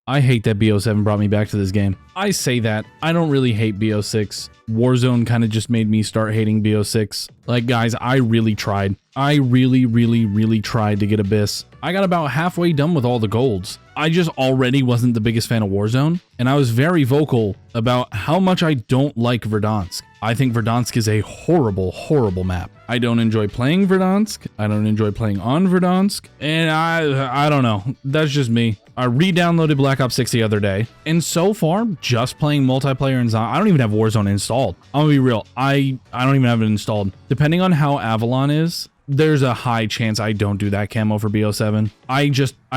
I hate that BO7 brought me back to this game. I say that. I don't really hate BO6. Warzone kind of just made me start hating BO6. Like, guys, I really tried. I really tried to get Abyss. I got about halfway done with all the golds. I just already wasn't the biggest fan of Warzone, and I was very vocal about how much I don't like Verdansk. I think Verdansk is a horrible map. I don't enjoy playing Verdansk. I don't enjoy playing on Verdansk, and I don't know. That's just me. I re-downloaded Black Ops 6 the other day, and so far, just playing multiplayer and zombie. I don't even have Warzone installed. I'm gonna be real. I don't even have it installed. Depending on how Avalon is, there's a high chance I don't do that camo for BO7. I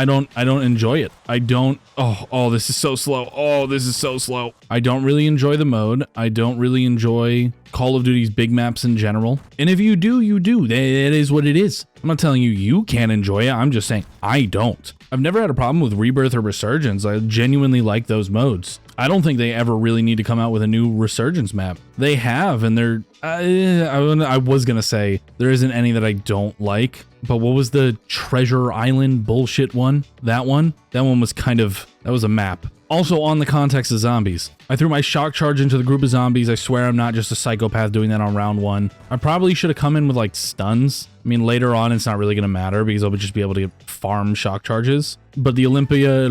don't enjoy it. I don't. Oh, this is so slow. Oh, this is so slow. I don't really enjoy the mode. I don't really enjoy Call of Duty's big maps in general. And if you do, you do. That is what it is. I'm not telling you you can't enjoy it. I'm just saying I don't. I've never had a problem with Rebirth or Resurgence. I genuinely like those modes. I don't think they ever really need to come out with a new Resurgence map. They have, and they're... I was gonna say there isn't any that I don't like, but what was the Treasure Island bullshit one? That one was kind of... that was a map. Also, on the context of zombies, I threw my shock charge into the group of zombies. I swear I'm not just a psychopath doing that on round 1. I probably should have come in with like stuns. I mean, later on, it's not really going to matter because I'll just be able to farm shock charges. But the Olympia...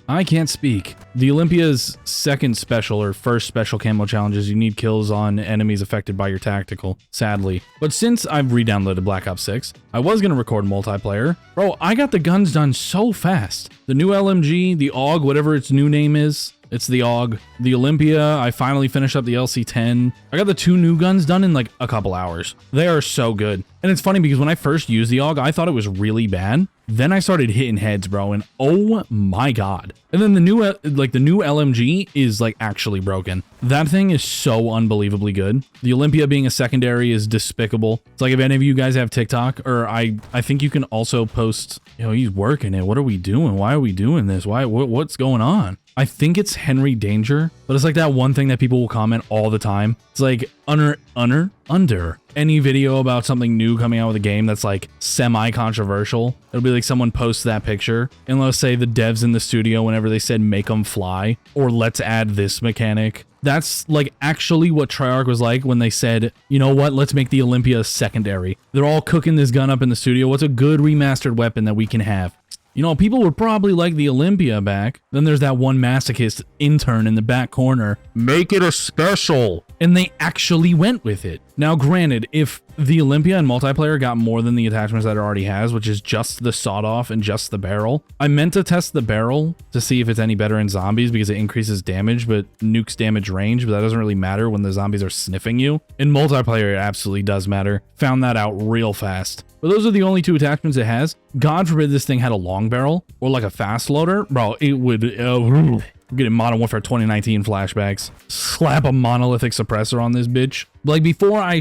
I can't speak. The Olympia's second special or first special camo challenges, you need kills on enemies affected by your tactical, sadly. But since I've re-downloaded Black Ops 6, I was going to record multiplayer. Bro, I got the guns done so fast. The new LMG, the AUG, whatever its new name is, it's the AUG. The Olympia, I finally finished up the LC-10. I got the 2 new guns done in like a couple hours. They are so good. And it's funny because when I first used the AUG, I thought it was really bad. Then I started hitting heads, bro, and oh my god. And then the new LMG is like actually broken. That thing is so unbelievably good. The Olympia being a secondary is despicable. It's like if any of you guys have TikTok, or I think you can also post, he's working it. What are we doing? Why are we doing this? What's going on? I think it's Henry Danger, but it's like that one thing that people will comment all the time. It's like under any video about something new coming out with a game that's like semi-controversial. It'll be like someone posts that picture, and let's say the devs in the studio, whenever they said make them fly or let's add this mechanic. That's like actually what Treyarch was like when they said, you know what, let's make the Olympia secondary. They're all cooking this gun up in the studio. What's a good remastered weapon that we can have? People would probably like the Olympia back. Then there's that one masochist intern in the back corner. Make it a special. And they actually went with it. Now, granted, if the Olympia and multiplayer got more than the attachments that it already has, which is just the sawed-off and just the barrel, I meant to test the barrel to see if it's any better in zombies because it increases damage but nukes damage range, but that doesn't really matter when the zombies are sniffing you. In multiplayer, it absolutely does matter. Found that out real fast. But those are the only 2 attachments it has. God forbid this thing had a long barrel or like a fast loader. Bro, it would... getting Modern Warfare 2019 flashbacks. Slap a monolithic suppressor on this bitch. Like before I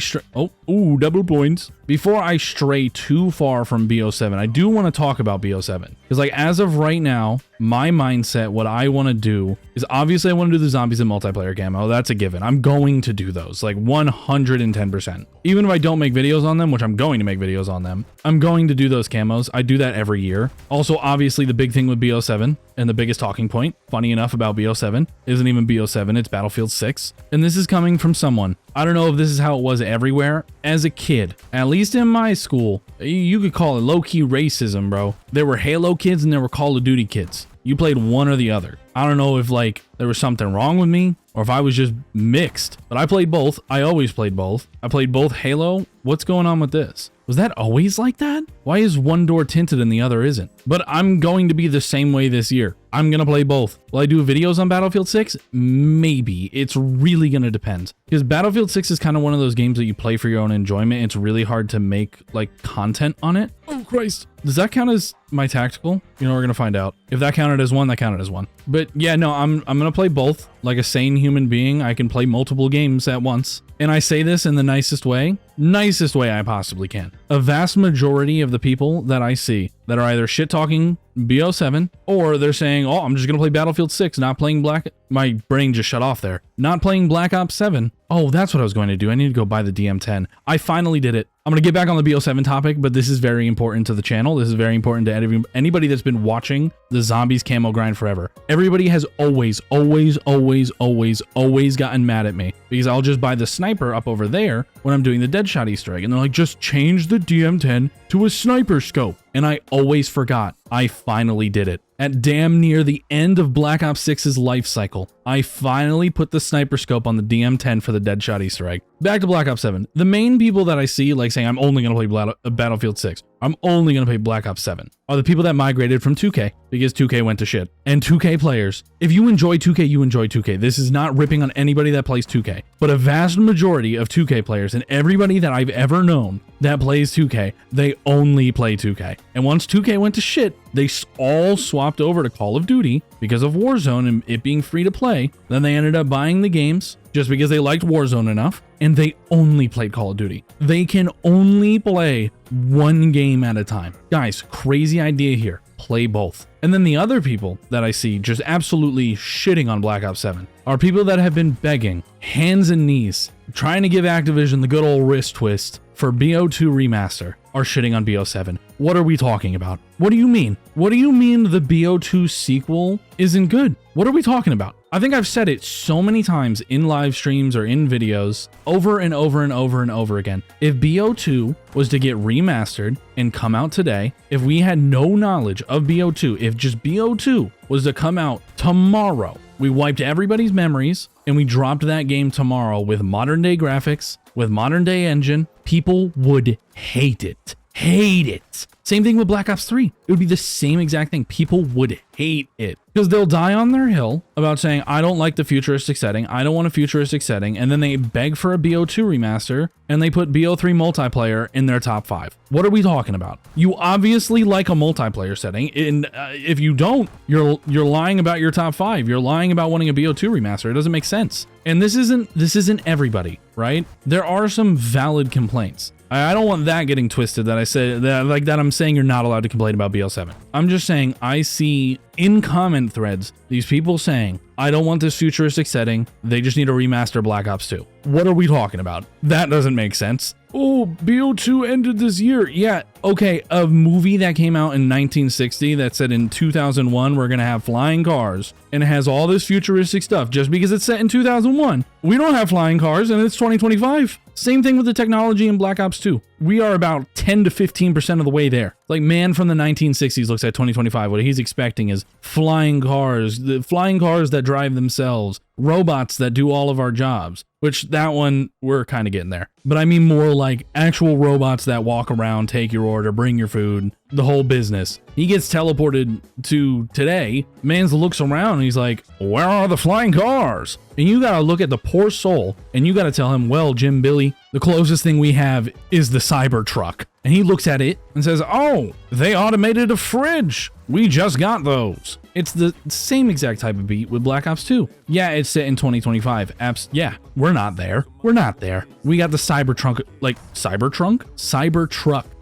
double points. Before I stray too far from BO7, I do want to talk about BO7. Because like as of right now, my mindset, what I want to do is obviously I want to do the zombies and multiplayer camo. That's a given. I'm going to do those like 110%. Even if I don't make videos on them, which I'm going to make videos on them, I'm going to do those camos. I do that every year. Also, obviously the big thing with BO7 and the biggest talking point, funny enough about BO7, isn't even BO7, it's Battlefield 6. And this is coming from someone. I don't know if this is how it was everywhere. As a kid, at least in my school, you could call it low-key racism, bro. There were Halo kids and there were Call of Duty kids. You played one or the other. I don't know if like there was something wrong with me or if I was just mixed, but I played both. I always played both. I played both Halo. What's going on with this? Was that always like that? Why is one door tinted and the other isn't? But I'm going to be the same way this year. I'm going to play both. Will I do videos on Battlefield 6? Maybe. It's really going to depend. Because Battlefield 6 is kind of one of those games that you play for your own enjoyment. It's really hard to make like content on it. Oh, Christ. Does that count as my tactical? We're going to find out. If that counted as one, that counted as one. But yeah, no, I'm going to play both. Like a sane human being, I can play multiple games at once. And I say this in the nicest way I possibly can. A vast majority of the people that I see that are either shit talking BO7 or they're saying, oh, I'm just going to play Battlefield 6, not playing my brain just shut off there. Not playing Black Ops 7. Oh, that's what I was going to do. I need to go buy the DM10. I finally did it. I'm going to get back on the BO7 topic, but this is very important to the channel. This is very important to anybody that's been watching the zombies camo grind forever. Everybody has always gotten mad at me because I'll just buy the sniper up over there when I'm doing the Deadshot Easter egg. And they're like, just change the DM10 to a sniper scope. And I always forgot. I finally did it. At damn near the end of Black Ops 6's life cycle, I finally put the sniper scope on the DM10 for the Deadshot Easter egg. Back to Black Ops 7. The main people that I see like saying I'm only going to play Battlefield 6, I'm only going to play Black Ops 7, are the people that migrated from 2K because 2K went to shit. And 2K players, if you enjoy 2K, you enjoy 2K. This is not ripping on anybody that plays 2K, but a vast majority of 2K players and everybody that I've ever known that plays 2K, they only play 2K. And once 2K went to shit, they all swapped over to Call of Duty because of Warzone and it being free to play. Then they ended up buying the games just because they liked Warzone enough, and they only played Call of Duty. They can only play one game at a time. Guys, crazy idea here. Play both. And then the other people that I see just absolutely shitting on Black Ops 7 are people that have been begging, hands and knees, trying to give Activision the good old wrist twist for BO2 remaster, are shitting on BO7. What are we talking about? What do you mean? What do you mean the BO2 sequel isn't good? What are we talking about? I think I've said it so many times in live streams or in videos over and over and over and over again. If BO2 was to get remastered and come out today, if we had no knowledge of BO2, if just BO2 was to come out tomorrow, we wiped everybody's memories and we dropped that game tomorrow with modern day graphics, with modern day engine, people would hate it. Hate it. Same thing with Black Ops 3. It would be the same exact thing. People would hate it because they'll die on their hill about saying, I don't like the futuristic setting. I don't want a futuristic setting. And then they beg for a BO2 remaster and they put BO3 multiplayer in their top 5. What are we talking about? You obviously like a multiplayer setting. And if you don't, you're lying about your top 5. You're lying about wanting a BO2 remaster. It doesn't make sense. And this isn't everybody, right? There are some valid complaints. I don't want that getting twisted that I say that I'm saying you're not allowed to complain about BO7. I'm just saying I see in comment threads these people saying, I don't want this futuristic setting. They just need to remaster Black Ops 2. What are we talking about? That doesn't make sense. Oh, BO2 ended this year. Yeah, okay, a movie that came out in 1960 that said in 2001 we're gonna have flying cars and it has all this futuristic stuff just because it's set in 2001. We don't have flying cars and it's 2025. Same thing with the technology in Black Ops 2. We are about 10 to 15% of the way there. Like man from the 1960s looks at 2025. What he's expecting is flying cars, the flying cars that drive themselves, robots that do all of our jobs, which that one we're kind of getting there. But I mean more like actual robots that walk around, take your order, bring your food, the whole business. He gets teleported to today. Mans looks around and he's like, where are the flying cars? And you gotta look at the poor soul and you gotta tell him, well, Jim Billy, the closest thing we have is the Cybertruck. And he looks at it and says, oh, they automated a fridge. We just got those. It's the same exact type of beat with Black Ops 2. Yeah, it's set in 2025. Yeah, we're not there. We're not there. We got the Cybertruck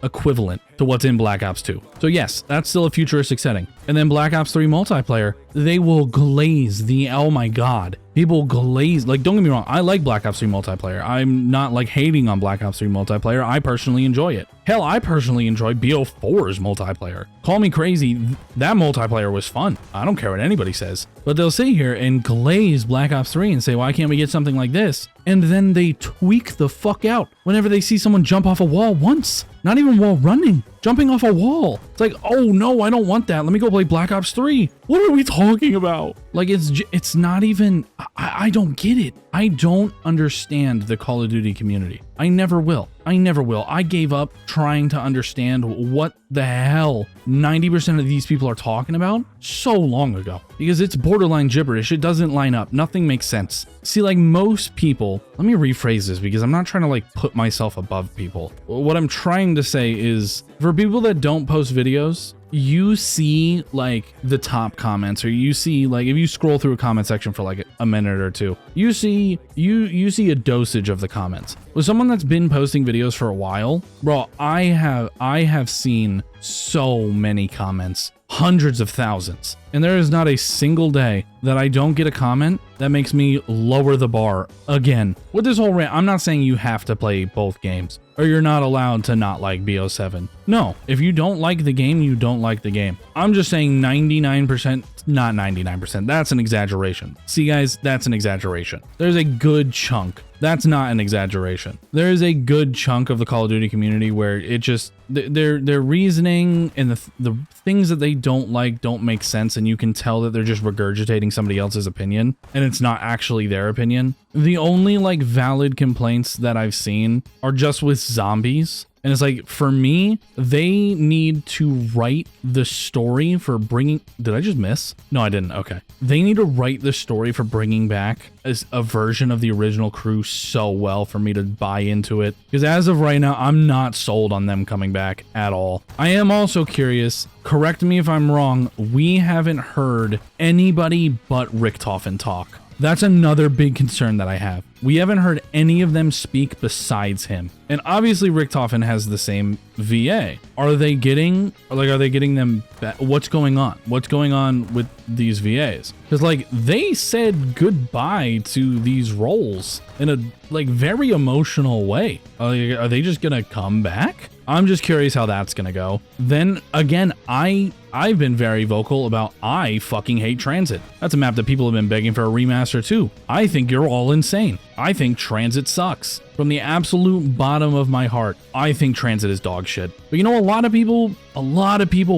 equivalent to what's in Black Ops 2. So yes, that's still a futuristic setting. And then Black Ops 3 multiplayer, they will glaze the, oh my God. People glaze, like, don't get me wrong, I like Black Ops 3 multiplayer. I'm not like hating on Black Ops 3 multiplayer. I personally enjoy it. Hell, I personally enjoy BO4's multiplayer. Call me crazy, that multiplayer was fun. I don't care what anybody says. But they'll sit here and glaze Black Ops 3 and say, why can't we get something like this? And then they tweak the fuck out whenever they see someone jump off a wall once. Not even while running, jumping off a wall. It's like, oh no, I don't want that. Let me go play Black Ops 3. What are we talking about? Like, it's not even, I don't get it. I don't understand the Call of Duty community. I never will. I never will. I gave up trying to understand what the hell 90% of these people are talking about so long ago because it's borderline gibberish. It doesn't line up. Nothing makes sense. See, like most people, let me rephrase this because I'm not trying to like put myself above people. What I'm trying to say is for people that don't post videos, you see like the top comments, or you see like if you scroll through a comment section for like a minute or two, you see a dosage of the comments. With someone that's been posting videos for a while, bro, I have seen so many comments, hundreds of thousands. and there is not a single day that I don't get a comment that makes me lower the bar again. With this whole rant, I'm not saying you have to play both games or you're not allowed to not like BO7. No, if you don't like the game, you don't like the game. I'm just saying 99%, not 99%. That's an exaggeration. See guys, that's an exaggeration. There's a good chunk. That's not an exaggeration. There is a good chunk of the Call of Duty community where it just, their reasoning and the things that they don't like don't make sense, and you can tell that they're just regurgitating somebody else's opinion and it's not actually their opinion. The only like valid complaints that I've seen are just with zombies. And it's like, for me, they need to write the story for bringing... Did I just miss? No, I didn't. Okay. They need to write the story for bringing back as a version of the original crew so well for me to buy into it. Because as of right now, I'm not sold on them coming back at all. I am also curious, correct me if I'm wrong, we haven't heard anybody but Richtofen talk. That's another big concern that I have. We haven't heard any of them speak besides him. And obviously Richtofen has the same VA. Are they getting them back? What's going on? What's going on with these VAs? Because like they said goodbye to these roles in a like very emotional way. Are they just gonna come back? I'm just curious how that's gonna go. Then again, I've been very vocal about I fucking hate Transit. That's a map that people have been begging for a remaster too. I think you're all insane. I think Transit sucks. From the absolute bottom of my heart, I think Transit is dog shit. But you know, a lot of people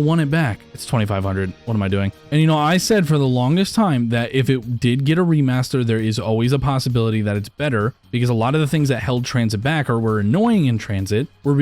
want it back. It's 2,500. What am I doing? And you know, I said for the longest time that if it did get a remaster, there is always a possibility that it's better, because a lot of the things that held Transit back or were annoying in Transit were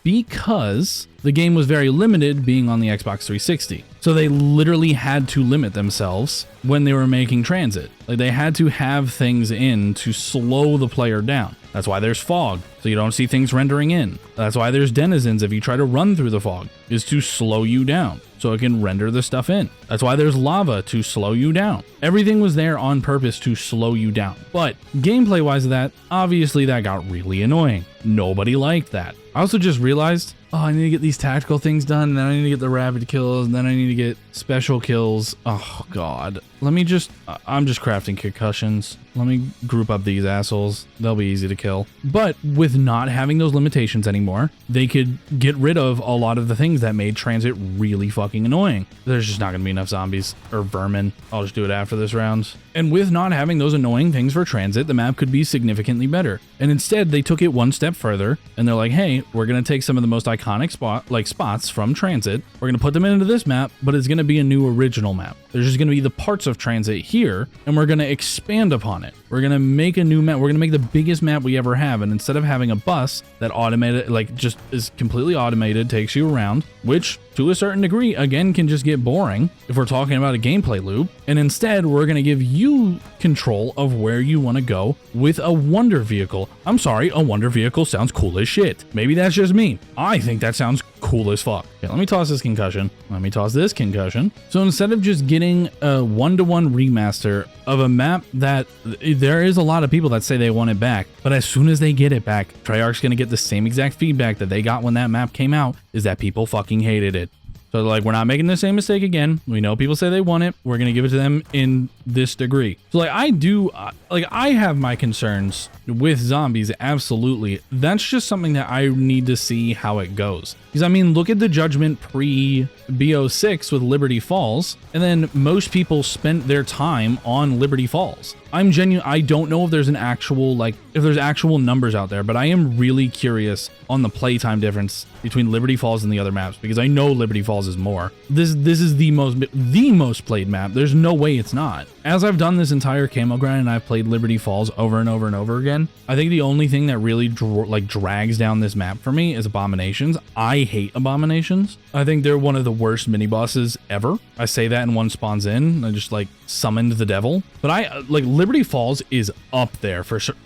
because the game was very limited being on the Xbox 360. So they literally had to limit themselves when they were making Transit. Like they had to have things in to slow the player down. That's why there's fog, so you don't see things rendering in. That's why there's denizens if you try to run through the fog, is to slow you down so it can render the stuff in. That's why there's lava, to slow you down. Everything was there on purpose to slow you down. But gameplay wise of that, obviously that got really annoying. Nobody liked that. I also just realized, oh, I need to get these tactical things done, and then I need to get the rapid kills, and then I need to get special kills. Oh God. I'm just crafting concussions. Let me group up these assholes. They'll be easy to kill. But with not having those limitations anymore, they could get rid of a lot of the things that made Transit really fucking annoying. There's just not gonna be enough zombies or vermin. I'll just do it after this round. And with not having those annoying things for Transit, the map could be significantly better. And instead, they took it one step further, and they're like, hey, we're gonna take some of the most iconic spots from Transit. We're gonna put them into this map, but it's gonna be a new original map. There's just gonna be the parts of Transit here, and we're gonna expand upon it. We're gonna make a new map. We're gonna make the biggest map we ever have, and instead of having a bus that automated, like just is completely automated, takes you around, which to a certain degree, again, can just get boring if we're talking about a gameplay loop. And instead, we're gonna give you control of where you wanna go with a wonder vehicle. I'm sorry, a wonder vehicle sounds cool as shit. Maybe that's just me. I think that sounds cool as fuck. Okay, let me toss this concussion. Let me toss this concussion. So instead of just getting a one-to-one remaster of a map that there is a lot of people that say they want it back, but as soon as they get it back, Treyarch's gonna get the same exact feedback that they got when that map came out, is that people fucking hated it. So like, we're not making the same mistake again. We know people say they want it. We're going to give it to them in this degree. So like, I have my concerns with zombies. Absolutely. That's just something that I need to see how it goes. Because I mean, look at the Judgment pre BO6 with Liberty Falls. And then most people spent their time on Liberty Falls. I don't know if there's an actual, if there's actual numbers out there, but I am really curious on the playtime difference between Liberty Falls and the other maps, because I know Liberty Falls is more. This is the most played map. There's no way it's not. As I've done this entire camo grind and I've played Liberty Falls over and over and over again, I think the only thing that really drags down this map for me is Abominations. I hate Abominations. I think they're one of the worst mini bosses ever. I say that and one spawns in. I just summoned the devil. But Liberty Falls is up there for sure.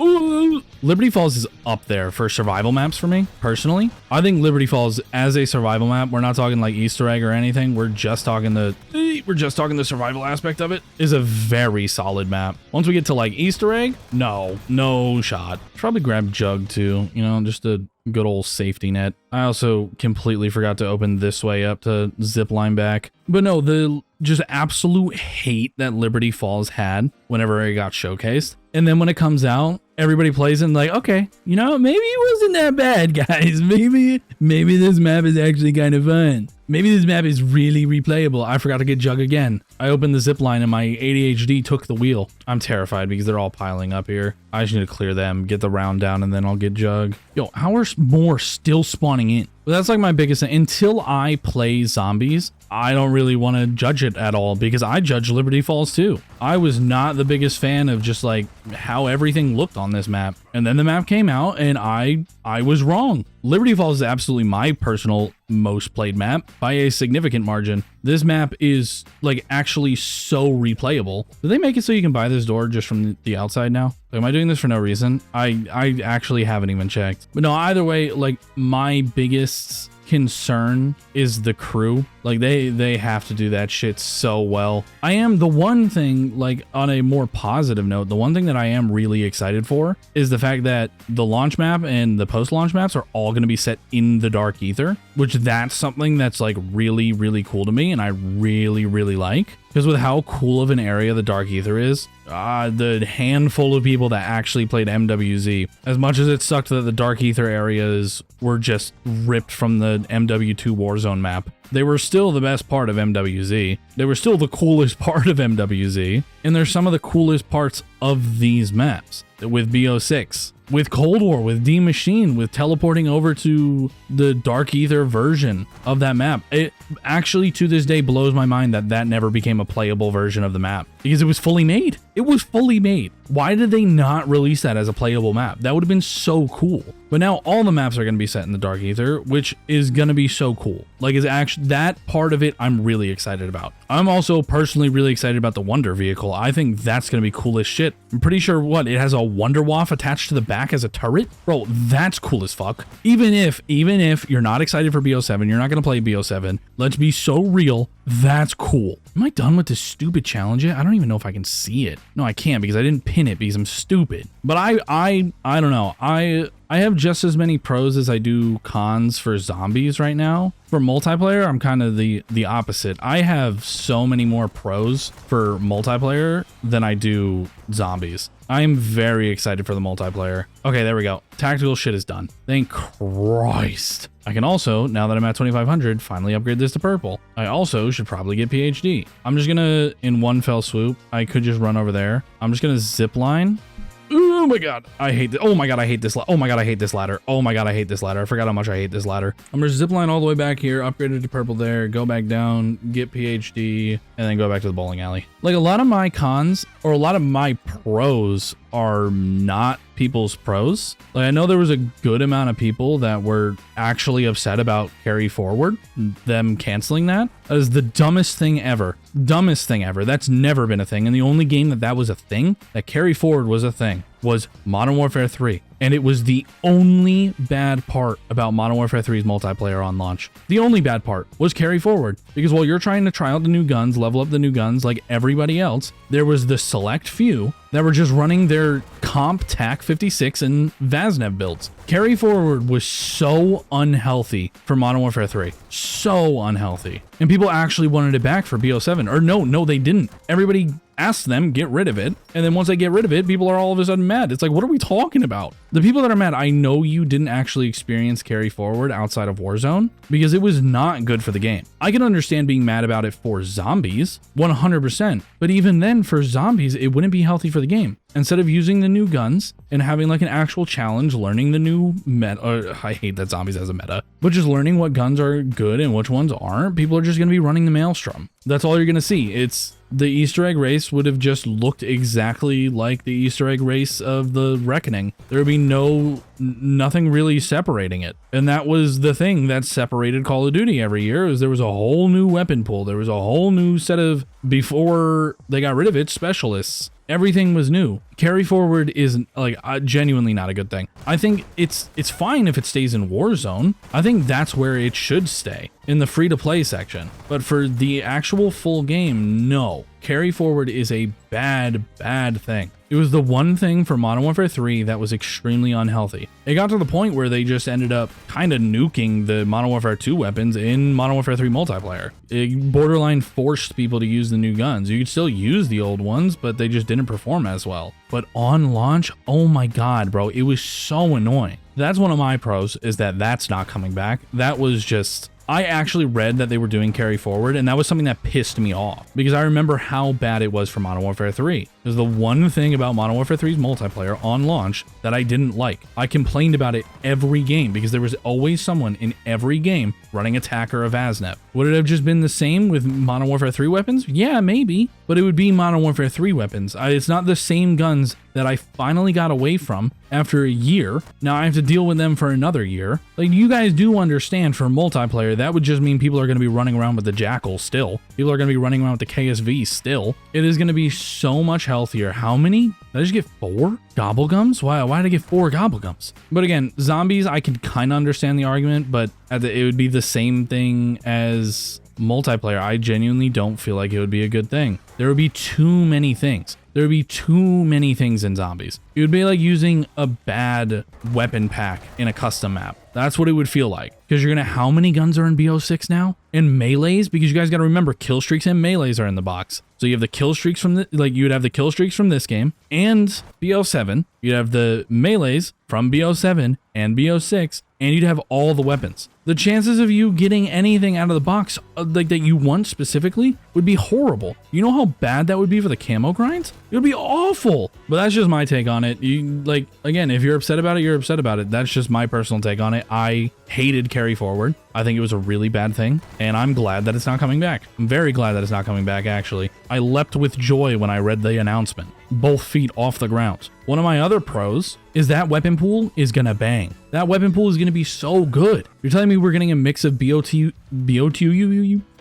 Liberty Falls is up there for survival maps for me, personally. I think Liberty Falls as a survival map, we're not talking like Easter egg or anything. We're just talking we're just talking the survival aspect of it, is a very solid map. Once we get to like Easter egg, no shot. Probably grab Jug too, you know, just a good old safety net. I also completely forgot to open this way up to zip line back. But no, the just absolute hate that Liberty Falls had whenever it got showcased. And then when it comes out, everybody plays and like, okay, you know, maybe it wasn't that bad, guys. Maybe this map is actually kind of fun. Maybe this map is really replayable. I forgot to get Jug again. I opened the zip line and my ADHD took the wheel. I'm terrified because they're all piling up here. I just need to clear them, get the round down, and then I'll get Jug. Yo, how are more still spawning in? But that's like my biggest thing. Until I play zombies, I don't really want to judge it at all because I judge Liberty Falls too. I was not the biggest fan of just like how everything looked on this map. And then the map came out and I was wrong. Liberty Falls is absolutely my personal most played map by a significant margin. This map is like actually so replayable. Did they make it so you can buy this door just from the outside now? Like, am I doing this for no reason? I actually haven't even checked. But no, either way, like my biggest concern is the crew. Like they have to do that shit so well. I am the one thing, like on a more positive note, the one thing that I am really excited for is the fact that the launch map and the post-launch maps are all going to be set in the Dark Ether, which that's something that's like really, really cool to me and I really, really like. Because with how cool of an area the Dark Ether is, the handful of people that actually played MWZ, as much as it sucked that the Dark Ether areas were just ripped from the MW2 Warzone map, they were still the best part of MWZ. They were still the coolest part of MWZ. And they're some of the coolest parts of these maps. With BO6, with Cold War, with D Machine, with teleporting over to the Dark Ether version of that map. It actually to this day blows my mind that that never became a playable version of the map because it was fully made. It was fully made. Why did they not release that as a playable map? That would have been so cool. But now all the maps are going to be set in the Dark Ether, which is going to be so cool. Like, is actually that part of it I'm really excited about. I'm also personally really excited about the Wonder vehicle. I think that's going to be cool as shit. I'm pretty sure it has a Wonder Waff attached to the back as a turret. Bro, that's cool as fuck. Even if you're not excited for BO7, you're not going to play BO7. Let's be so real. That's cool. Am I done with this stupid challenge yet? I don't even know if I can see it. No, I can't because I didn't pin it because I'm stupid. But I don't know. I have just as many pros as I do cons for zombies right now. For multiplayer, I'm kind of the opposite. I have so many more pros for multiplayer than I do zombies. I'm very excited for the multiplayer. Okay, there we go. Tactical shit is done. Thank Christ. I can also, now that I'm at 2500, finally upgrade this to purple. I also should probably get PhD. I'm just gonna, in one fell swoop, I could just run over there. I'm just gonna zip line. Oh my god, I hate this. Oh my god, I hate this. Oh my god, I hate this ladder. Oh my god, I hate this ladder. I forgot how much I hate this ladder. I'm gonna zip line all the way back here, upgrade it to purple there, go back down, get PhD, and then go back to the bowling alley. Like, a lot of my cons, or a lot of my pros, are not people's pros. Like, I know there was a good amount of people that were actually upset about carry forward, them canceling that. That is the dumbest thing ever. Dumbest thing ever. That's never been a thing. And the only game that was a thing, that carry forward was a thing, was Modern Warfare 3. And it was the only bad part about Modern Warfare 3's multiplayer on launch. The only bad part was carry forward. Because while you're trying to try out the new guns, level up the new guns like everybody else, there was the select few that were just running their comp TAC 56 and Vaznev builds. Carry forward was so unhealthy for Modern Warfare 3. So unhealthy. And people actually wanted it back for BO7. Or no, they didn't. Everybody asked them, get rid of it. And then once they get rid of it, people are all of a sudden mad. It's like, what are we talking about? The people that are mad, I know you didn't actually experience carry forward outside of Warzone because it was not good for the game. I can understand being mad about it for zombies, 100%. But even then, for zombies, it wouldn't be healthy for the game. Instead of using the new guns and having like an actual challenge, learning the new meta, I hate that zombies as a meta, but just learning what guns are good and which ones aren't, people are just going to be running the Maelstrom. That's all you're going to see. It's the Easter egg race would have just looked exactly like the Easter egg race of the Reckoning. There would be nothing really separating it. And that was the thing that separated Call of Duty every year, is there was a whole new weapon pool. There was a whole new set of, before they got rid of it, specialists. Everything was new. Carry forward is like genuinely not a good thing. I think it's fine if it stays in Warzone. I think that's where it should stay, in the free-to-play section. But for the actual full game, no. Carry forward is a bad thing. It was the one thing for Modern Warfare 3 that was extremely unhealthy. It got to the point where they just ended up kind of nuking the Modern Warfare 2 weapons in Modern Warfare 3 multiplayer. It borderline forced people to use the new guns. You could still use the old ones, but they just didn't perform as well. But on launch, oh my god, bro, it was so annoying. That's one of my pros, is that that's not coming back. That was just... I actually read that they were doing carry forward, and that was something that pissed me off because I remember how bad it was for Modern Warfare 3. It was the one thing about Modern Warfare 3's multiplayer on launch that I didn't like. I complained about it every game because there was always someone in every game running Attacker or Vaznev. Would it have just been the same with Modern Warfare 3 weapons? Yeah, maybe, but it would be Modern Warfare 3 weapons. It's not the same guns that I finally got away from after a year. Now I have to deal with them for another year. Like, you guys do understand, for multiplayer, that would just mean people are going to be running around with the Jackal still. People are going to be running around with the KSV still. It is going to be so much healthier. How many? Did I just get 4 gobblegums? Why did I get 4 gobblegums? But again, zombies, I can kind of understand the argument, but it would be the same thing as multiplayer. I genuinely don't feel like it would be a good thing. There would be too many things. There would be too many things in zombies. It would be like using a bad weapon pack in a custom map. That's what it would feel like. Because you're gonna, how many guns are in BO6 now? And melees? Because you guys gotta remember, kill streaks and melees are in the box. So you have the kill streaks from you would have the kill streaks from this game and BO7. You'd have the melees from BO7 and BO6, and you'd have all the weapons. The chances of you getting anything out of the box like that you want specifically would be horrible. You know how bad that would be for the camo grinds? It would be awful. But that's just my take on it. You, like, again, if you're upset about it, you're upset about it. That's just my personal take on it. I hated carry forward. I think it was a really bad thing, and I'm glad that it's not coming back. I'm very glad that it's not coming back, actually. I leapt with joy when I read the announcement. Both feet off the ground. One of my other pros is that weapon pool is gonna bang. That weapon pool is gonna be so good. You're telling me we're getting a mix of we're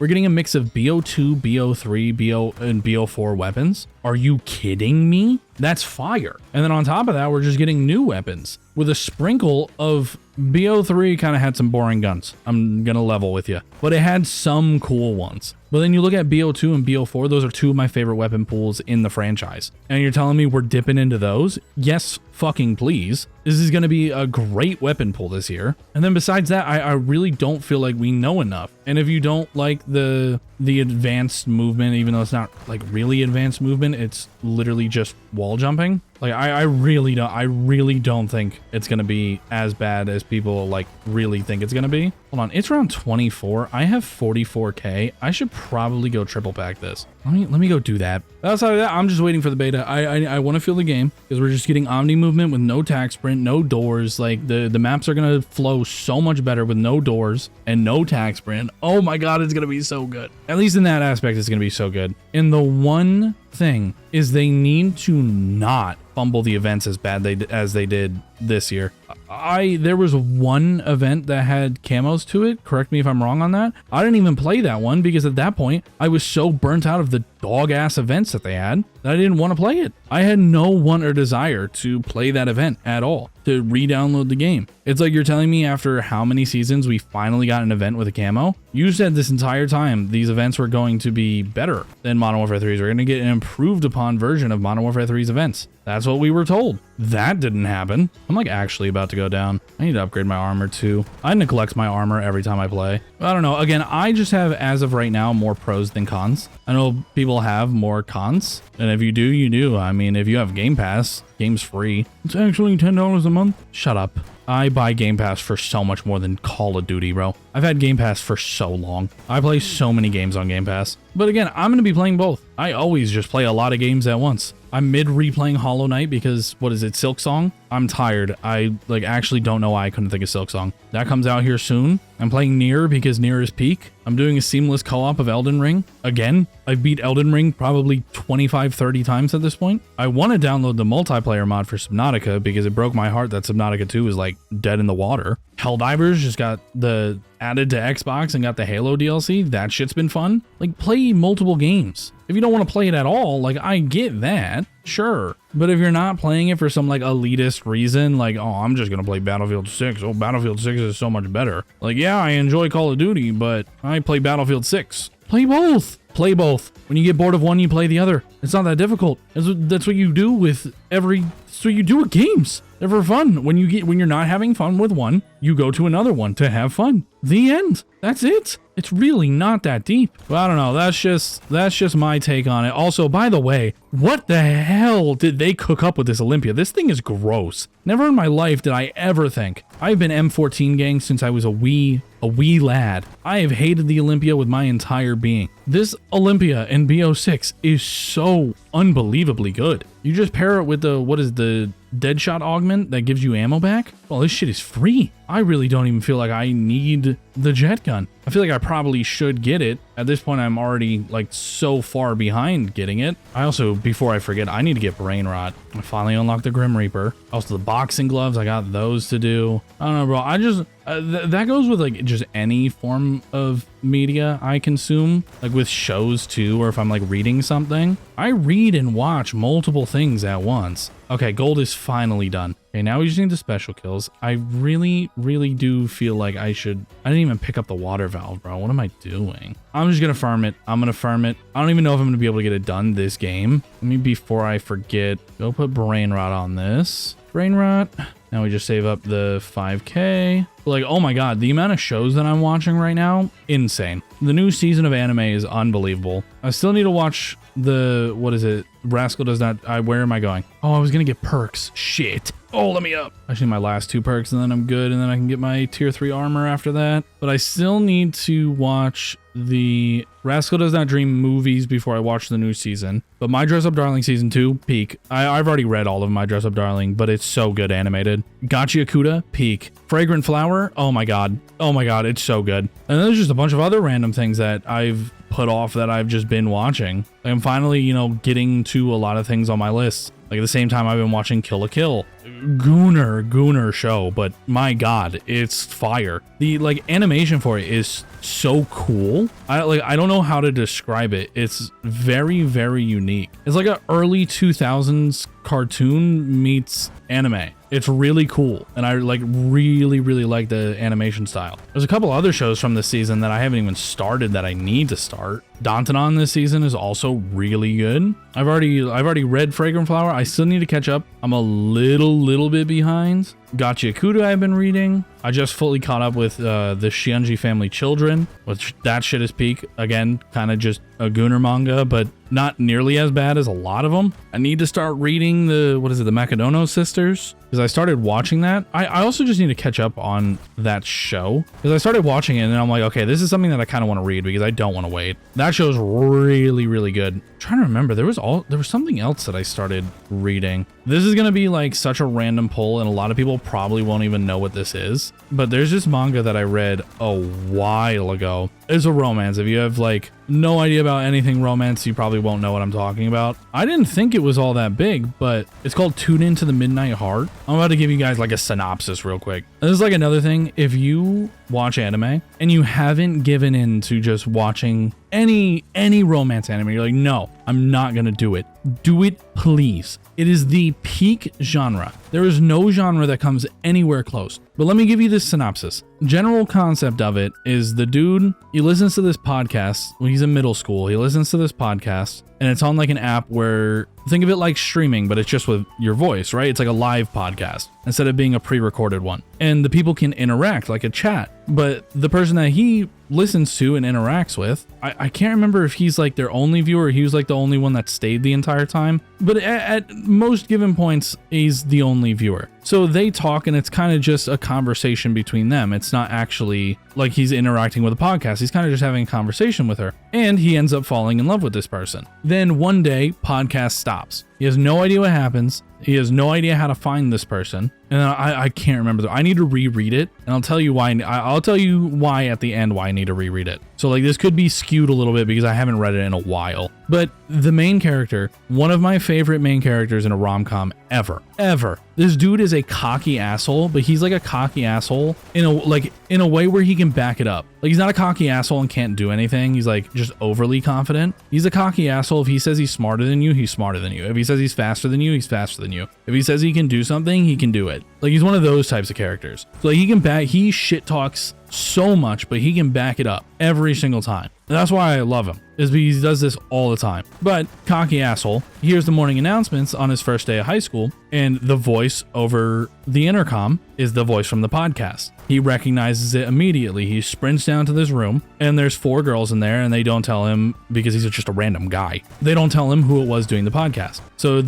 getting a mix of BO2, BO3, BO, and BO4 weapons? Are you kidding me? That's fire. And then on top of that, we're just getting new weapons with a sprinkle of BO3. Kind of had some boring guns. I'm gonna level with you, but it had some cool ones. But then you look at BO2 and BO4, those are 2 of my favorite weapon pools in the franchise. And you're telling me we're dipping into those? Yes, fucking please. This is going to be a great weapon pool this year. And then besides that, I really don't feel like we know enough. And if you don't like the advanced movement, even though it's not like really advanced movement, it's literally just wall jumping. Like, I really don't think it's going to be as bad as people like really think it's going to be. Hold on, it's around 24. I have 44k. I should probably go triple pack this. Let me go do that. Outside of that, I'm just waiting for the beta. I want to feel the game because we're just getting omni movement with no tac sprint, no doors. Like, the maps are going to flow so much better with no doors and no tac sprint. Oh my god, it's going to be so good. At least in that aspect, it's going to be so good. And the one thing is they need to not fumble the events as bad as they did this year. There was one event that had camos to it. Correct me if I'm wrong on that. I didn't even play that one because at that point I was so burnt out of the dog ass events that they had that I didn't want to play it. I had no want or desire to play that event at all, to re-download the game. It's like you're telling me after how many seasons we finally got an event with a camo? You said this entire time these events were going to be better than Modern Warfare 3's. We're going to get an improved upon version of Modern Warfare 3's events. That's what we were told. That didn't happen. I'm like actually about to go down. I need to upgrade my armor too. I neglect my armor every time I play. I don't know. Again, I just have, as of right now, more pros than cons. I know people have more cons, and if you do, you do. I mean, if you have Game Pass, game's free. It's actually $10 a month. Shut up. I buy Game Pass for so much more than Call of Duty, bro. I've had Game Pass for so long. I play so many games on Game Pass. But again, I'm going to be playing both. I always just play a lot of games at once. I'm mid replaying Hollow Knight because, what is it, Silk Song? I'm tired. I actually don't know why I couldn't think of Silk Song. That comes out here soon. I'm playing Nier because Nier is peak. I'm doing a seamless co-op of Elden Ring. Again, I've beat Elden Ring probably 25, 30 times at this point. I want to download the multiplayer mod for Subnautica because it broke my heart that Subnautica 2 is like dead in the water. Helldivers just got added to Xbox and got the Halo DLC. That shit's been fun. Like, play multiple games. If you don't want to play it at all, like, I get that. Sure. But if you're not playing it for some like elitist reason, like, oh, I'm just going to play Battlefield 6. Oh, Battlefield 6 is so much better. Like, yeah, I enjoy Call of Duty, but I play Battlefield 6. Play both. Play both. When you get bored of one, you play the other. It's not that difficult. That's what you do with that's what you do with games. They're for fun. When you're not having fun with one, you go to another one to have fun. The end. That's it. It's really not that deep. Well, I don't know. That's just my take on it. Also, by the way, what the hell did they cook up with this Olympia? This thing is gross. Never in my life did I ever think. I've been M14 gang since I was a wee lad. I have hated the Olympia with my entire being. This Olympia in BO6 is so unbelievably good. You just pair it with the Deadshot augment that gives you ammo back. Well, this shit is free. I really don't even feel like I need the jet gun. I feel like I probably should get it. At this point, I'm already like so far behind getting it. I also, before I forget, I need to get Brain Rot. I finally unlocked the Grim Reaper. Also the boxing gloves, I got those to do. I don't know, bro. I just, that goes with like just any form of media I consume, like with shows too, or if I'm like reading something. I read and watch multiple things at once. Okay, gold is finally done. Okay, now we just need the special kills. I really, really do feel like I didn't even pick up the water valve, bro. What am I doing? I'm just gonna farm it. I'm gonna farm it. I don't even know if I'm gonna be able to get it done this game. Let me, before I forget, go put Brain Rot on this. Brain Rot. Now we just save up the 5K. Like, oh my God, the amount of shows that I'm watching right now, insane. The new season of anime is unbelievable. I still need to watch what is it? Rascal Does Not, where am I going? Oh, I was gonna get perks. Shit. Oh, let me up. Actually, my last 2 perks and then I'm good. And then I can get my tier 3 armor after that. But I still need to watch the Rascal Does Not Dream movies before I watch the new season. But My Dress Up Darling season 2, peak. I've already read all of My Dress Up Darling, but it's so good animated. Gachi Akuda, peak. Fragrant Flower, oh my God. Oh my God, it's so good. And there's just a bunch of other random things that I've put off that I've just been watching. Like I'm finally, getting to a lot of things on my list. Like at the same time, I've been watching Kill la Kill. Gooner show, but my God, it's fire. The animation for it is so cool. I don't know how to describe it. It's very, very unique. It's like an early 2000s cartoon meets anime. It's really cool, and I really, really like the animation style. There's a couple other shows from this season that I haven't even started that I need to start. Dantanon this season is also really good. I've already read Fragrant Flower. I still need to catch up. I'm a little bit behind. Gachi Akuda I've been reading. I just fully caught up with the Shianji Family Children, which that shit is peak. Again, kind of just a Gooner manga, but not nearly as bad as a lot of them. I need to start reading the Macedono Sisters, because I started watching that. I also just need to catch up on that show, because I started watching it and I'm like, okay, this is something that I kind of want to read because I don't want to wait. That show's really, really good. I'm trying to remember, there was something else that I started reading. This is gonna be like such a random pull, and a lot of people probably won't even know what this is, but there's this manga that I read a while ago. It's a romance. If you have no idea about anything romance, you probably won't know what I'm talking about. I didn't think it was all that big, but it's called Tune Into the Midnight Heart. I'm about to give you guys a synopsis real quick. And this is another thing. If you watch anime and you haven't given in to just watching any romance anime, you're like, no, I'm not gonna do it. Do it, please. It is the peak genre. There is no genre that comes anywhere close. But let me give you this synopsis. General concept of it is the dude, he listens to this podcast when he's in middle school. He listens to this podcast, and it's on an app where, think of it like streaming, but it's just with your voice, right? It's like a live podcast instead of being a pre-recorded one. And the people can interact like a chat. But the person that he listens to and interacts with, I can't remember if he's their only viewer or he was the only one that stayed the entire time. But at most given points, he's the only viewer. So they talk and it's kind of just a conversation between them. It's not actually like he's interacting with a podcast. He's kind of just having a conversation with her. And he ends up falling in love with this person. Then one day, podcast stops. He has no idea what happens. He has no idea how to find this person. And I can't remember. I need to reread it, and I'll tell you why. I'll tell you why at the end why I need to reread it. So like this could be skewed a little bit because I haven't read it in a while. But the main character, one of my favorite main characters in a rom-com ever. This dude is a cocky asshole, but he's like a cocky asshole in a way where he can back it up. Like he's not a cocky asshole and can't do anything. He's like just overly confident. He's a cocky asshole. If he says he's smarter than you, he's smarter than you. If he says he's faster than you, he's faster than you. If he says he can do something, he can do it. Like he's one of those types of characters. So like he shit talks so much, but he can back it up every single time. And that's why I love him, is because he does this all the time. But cocky asshole, he hears the morning announcements on his first day of high school, and the voice over the intercom is the voice from the podcast. He recognizes it immediately. He sprints down to this room, and there's 4 girls in there, and they don't tell him because he's just a random guy. They don't tell him who it was doing the podcast. So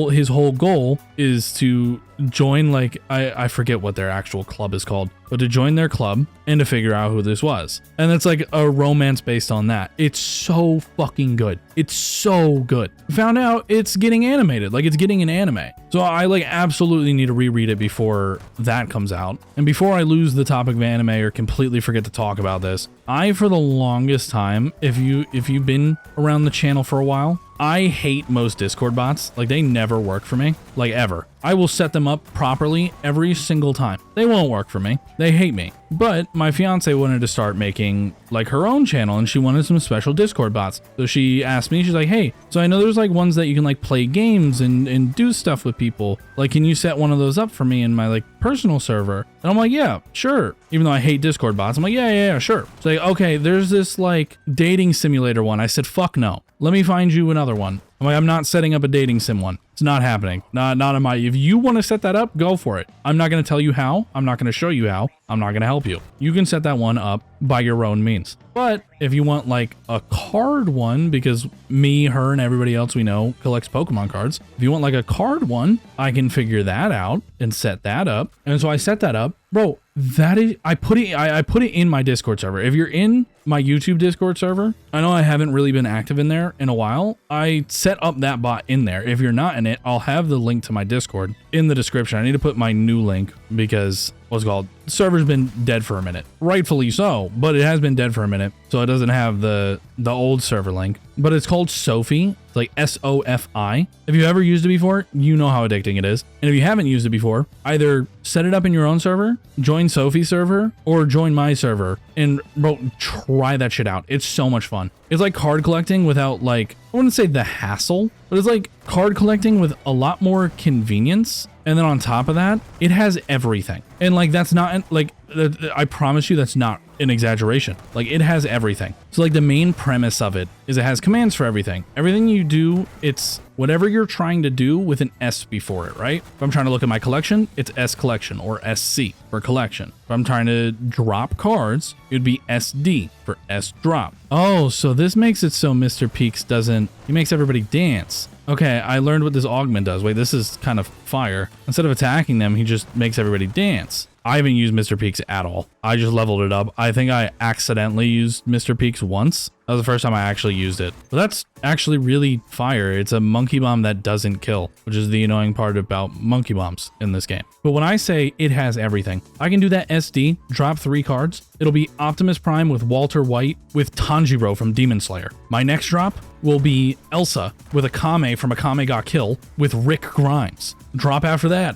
his whole goal is to join, like, I forget what their actual club is called, but to join their club and to figure out who this was. And it's like a romance based on that. It's so fucking good. It's so good. Found out it's getting animated, like it's getting an anime. So I like absolutely need to reread it before that comes out. And before I lose the topic of anime or completely forget to talk about this, I, for the longest time, if you've been around the channel for a while, I hate most Discord bots. Like they never work for me, like ever. I will set them up properly every single time. They won't work for me. They hate me. But my fiance wanted to start making like her own channel, and she wanted some special Discord bots. So she asked me, she's like, hey, so I know there's like ones that you can like play games and do stuff with people. Like, can you set one of those up for me in my like personal server? And I'm like, yeah, sure. Even though I hate Discord bots, I'm like, yeah, sure. So like, okay, there's this like dating simulator one. I said, fuck no. Let me find you another one. I'm like, I'm not setting up a dating sim one. It's not happening. Not in my, if you want to set that up, go for it. I'm not going to tell you how. I'm not going to show you how. I'm not going to help you. You can set that one up by your own means. But if you want like a card one, because me, her, and everybody else we know collects Pokemon cards. If you want like a card one, I can figure that out and set that up. And so I set that up. Bro, that is, I put it in my Discord server. If you're in my YouTube Discord server, I know I haven't really been active in there in a while. I set up that bot in there. If you're not in it, I'll have the link to my Discord in the description. I need to put my new link because what's it called? The server's been dead for a minute. Rightfully so, but it has been dead for a minute. So it doesn't have the old server link, but it's called Sophie. It's like SOFI. If you've ever used it before, you know how addicting it is. And if you haven't used it before, either set it up in your own server, join Sophie's server, or join my server. And bro, try that shit out. It's so much fun. It's like card collecting without like, I wouldn't say the hassle, but it's like card collecting with a lot more convenience. And then on top of that, it has everything. And like, that's not like, I promise you that's not an exaggeration. Like it has everything. So like the main premise of it is it has commands for everything. Everything you do, it's whatever you're trying to do with an S before it, right? If I'm trying to look at my collection, it's S collection or SC for collection. If I'm trying to drop cards, it would be SD for S drop. Oh, so this makes it so Mr. Peaks doesn't, he makes everybody dance. Okay, I learned what this augment does. Wait, this is kind of fire. Instead of attacking them, he just makes everybody dance. I haven't used Mr. Peaks at all. I just leveled it up. I think I accidentally used Mr. Peaks once. That was the first time I actually used it. But that's actually really fire. It's a monkey bomb that doesn't kill, which is the annoying part about monkey bombs in this game. But when I say it has everything, I can do that SD, drop 3 cards. It'll be Optimus Prime with Walter White with Tanjiro from Demon Slayer. My next drop will be Elsa with a Kame from Akame Ga Kill with Rick Grimes. Drop after that,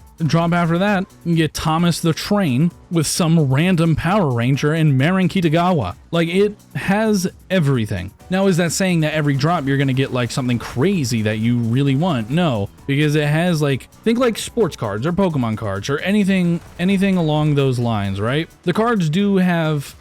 you get Thomas the Train with some random Power Ranger and Marin Kitagawa. Like, it has everything. Now, is that saying that every drop you're gonna get like something crazy that you really want? No, because it has like, think like sports cards or Pokemon cards or anything along those lines, right? The cards do have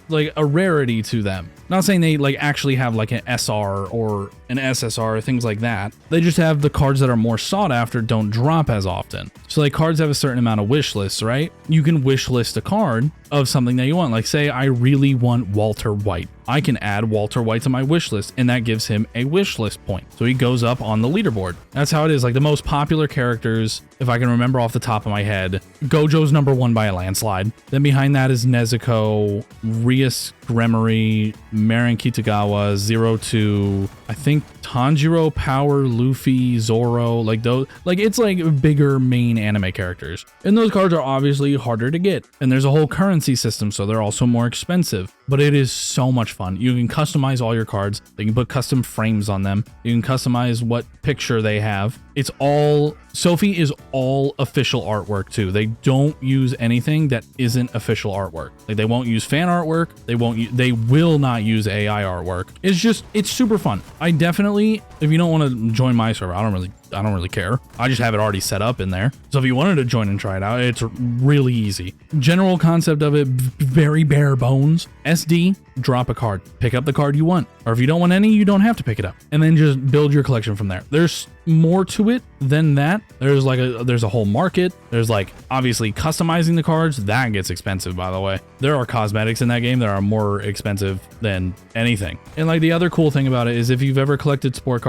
like a rarity to them. Not saying they like actually have like an SR or an SSR or things like that. They just have the cards that are more sought after don't drop as often. So like cards have a certain amount of wish lists, right? You can wish list a card of something that you want. Like say I really want Walter White. I can add Walter White to my wish list, and that gives him a wish list point. So he goes up on the leaderboard. That's how it is. Like the most popular characters, if I can remember off the top of my head, Gojo's #1 by a landslide. Then behind that is Nezuko, Rias Gremory, Marin Kitagawa, 02, I think Tanjiro, Power, Luffy, Zoro, like those, like it's like bigger main anime characters. And those cards are obviously harder to get. And there's a whole currency system, so they're also more expensive. But it is so much fun. You can customize all your cards. You can put custom frames on them. You can customize what picture they have. It's all, Sophie is all official artwork too. They don't use anything that isn't official artwork. Like they won't use fan artwork. They will not use AI artwork. It's super fun. I definitely, if you don't want to join my server, I don't really care. I just have it already set up in there. So if you wanted to join and try it out, it's really easy. General concept of it, very bare bones. SD, drop a card. Pick up the card you want. Or if you don't want any, you don't have to pick it up. And then just build your collection from there. There's more to it than that. There's a whole market. There's like obviously customizing the cards. That gets expensive, by the way. There are cosmetics in that game that are more expensive than anything. And like the other cool thing about it is if you've ever collected sports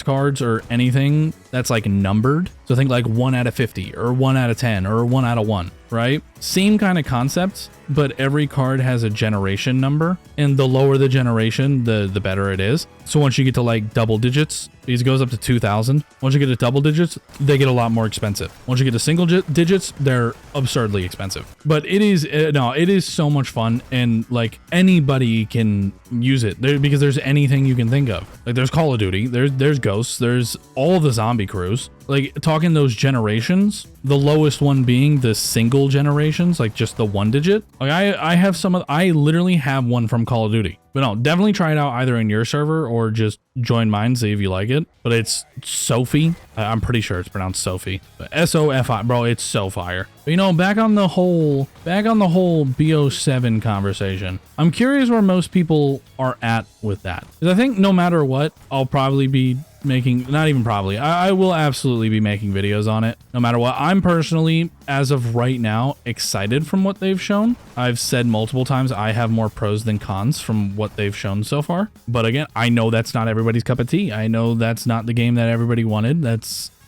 cards or anything that's like numbered. So think like 1 out of 50 or 1 out of 10 or 1 out of 1, right? Same kind of concept, but every card has a generation number, and the lower the generation, the better it is. So once you get to like double digits, it goes up to 2,000. Once you get to double digits, they get a lot more expensive. Once you get to single digits, they're absurdly expensive. But it is so much fun, and like anybody can use it because there's anything you can think of. Like there's Call of Duty, there's Ghosts, there's all the zombie crews. Like talking those generations, the lowest one being the single generations, like just the 1 digit. Like I literally have one from Call of Duty. But no, definitely try it out either in your server or just join mine, see if you like it. But it's Sophie. I'm pretty sure it's pronounced Sophie. But SOFI, bro, it's so fire. But you know, back on the whole BO7 conversation. I'm curious where most people are at with that. Because I think no matter what, I'll probably be making, not even probably, I will absolutely be making videos on it no matter what. I'm personally, as of right now, excited from what they've shown. I've said multiple times I have more pros than cons from what they've shown so far. But again, I know that's not everybody's cup of tea. I know that's not the game that everybody wanted.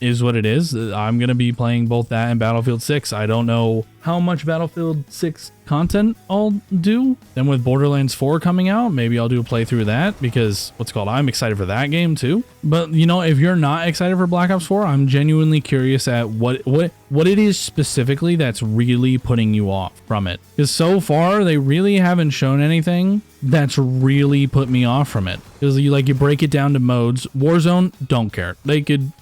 Is what it is. I'm going to be playing both that and Battlefield 6. I don't know how much Battlefield 6 content I'll do. Then with Borderlands 4 coming out, maybe I'll do a playthrough of that because I'm excited for that game too. But you know, if you're not excited for Black Ops 4, I'm genuinely curious at what it is specifically that's really putting you off from it. Because so far, they really haven't shown anything that's really put me off from it. Because you break it down to modes. Warzone, don't care. They could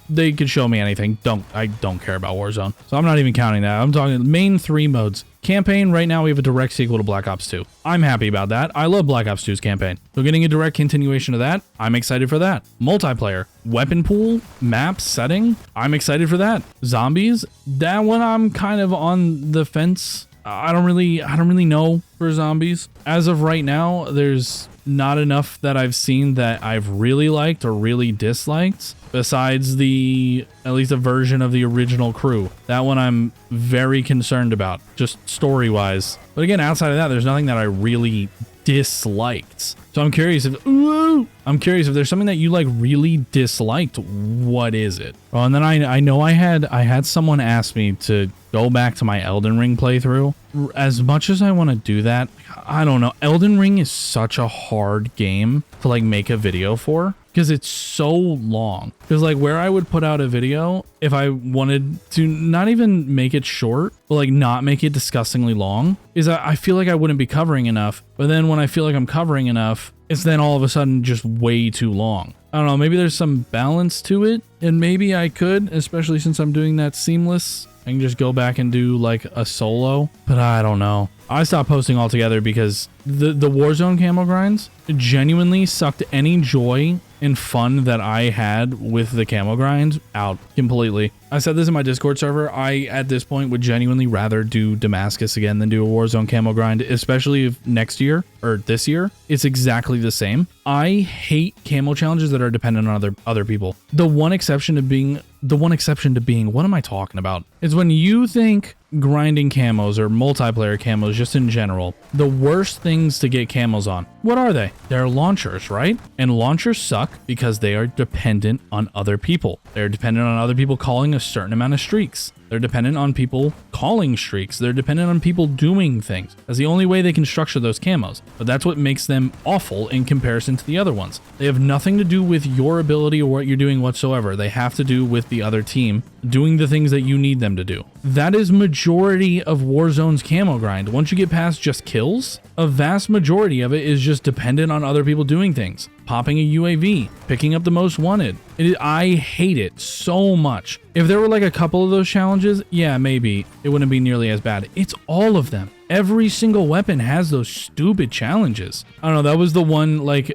show me anything. I don't care about Warzone. So I'm not even counting that. I'm talking main 3 modes. Campaign, right now we have a direct sequel to Black Ops 2. I'm happy about that. I love Black Ops 2's campaign. So getting a direct continuation of that, I'm excited for that. Multiplayer, weapon pool, map setting, I'm excited for that. Zombies, that one I'm kind of on the fence. I don't really know for zombies. As of right now, there's not enough that I've seen that I've really liked or really disliked, besides at least a version of the original crew. That one I'm very concerned about, just story-wise. But again, outside of that, there's nothing that I really disliked. So I'm curious if there's something that you like really disliked. What is it? Oh, and then I know I had someone ask me to go back to my Elden Ring playthrough. As much as I want to do that, I don't know. Elden Ring is such a hard game to like make a video for because it's so long. Because like where I would put out a video, if I wanted to not even make it short, but like not make it disgustingly long, is I feel like I wouldn't be covering enough. But then when I feel like I'm covering enough, it's then all of a sudden just way too long. I don't know, maybe there's some balance to it, and maybe I could, especially since I'm doing that seamless. I can just go back and do like a solo, but I don't know. I stopped posting altogether because the Warzone camo grinds genuinely sucked any joy and fun that I had with the camo grinds out completely. I said this in my Discord server. I, at this point, would genuinely rather do Damascus again than do a Warzone camo grind, especially if next year or this year, it's exactly the same. I hate camo challenges that are dependent on other people. The one exception of being the one exception to being, what am I talking about? Is when you think grinding camos or multiplayer camos just in general, the worst things to get camos on, what are they? They're launchers, right? And launchers suck because they are dependent on other people. They're dependent on other people calling a certain amount of streaks. They're dependent on people calling streaks. They're dependent on people doing things. That's the only way they can structure those camos. But that's what makes them awful in comparison to the other ones. They have nothing to do with your ability or what you're doing whatsoever. They have to do with the other team doing the things that you need them to do. That is majority of Warzone's camo grind. Once you get past just kills, a vast majority of it is just dependent on other people doing things. Popping a UAV, picking up the most wanted. I hate it so much. If there were like a couple of those challenges, yeah, maybe it wouldn't be nearly as bad. It's all of them. Every single weapon has those stupid challenges. I don't know, that was the one, like,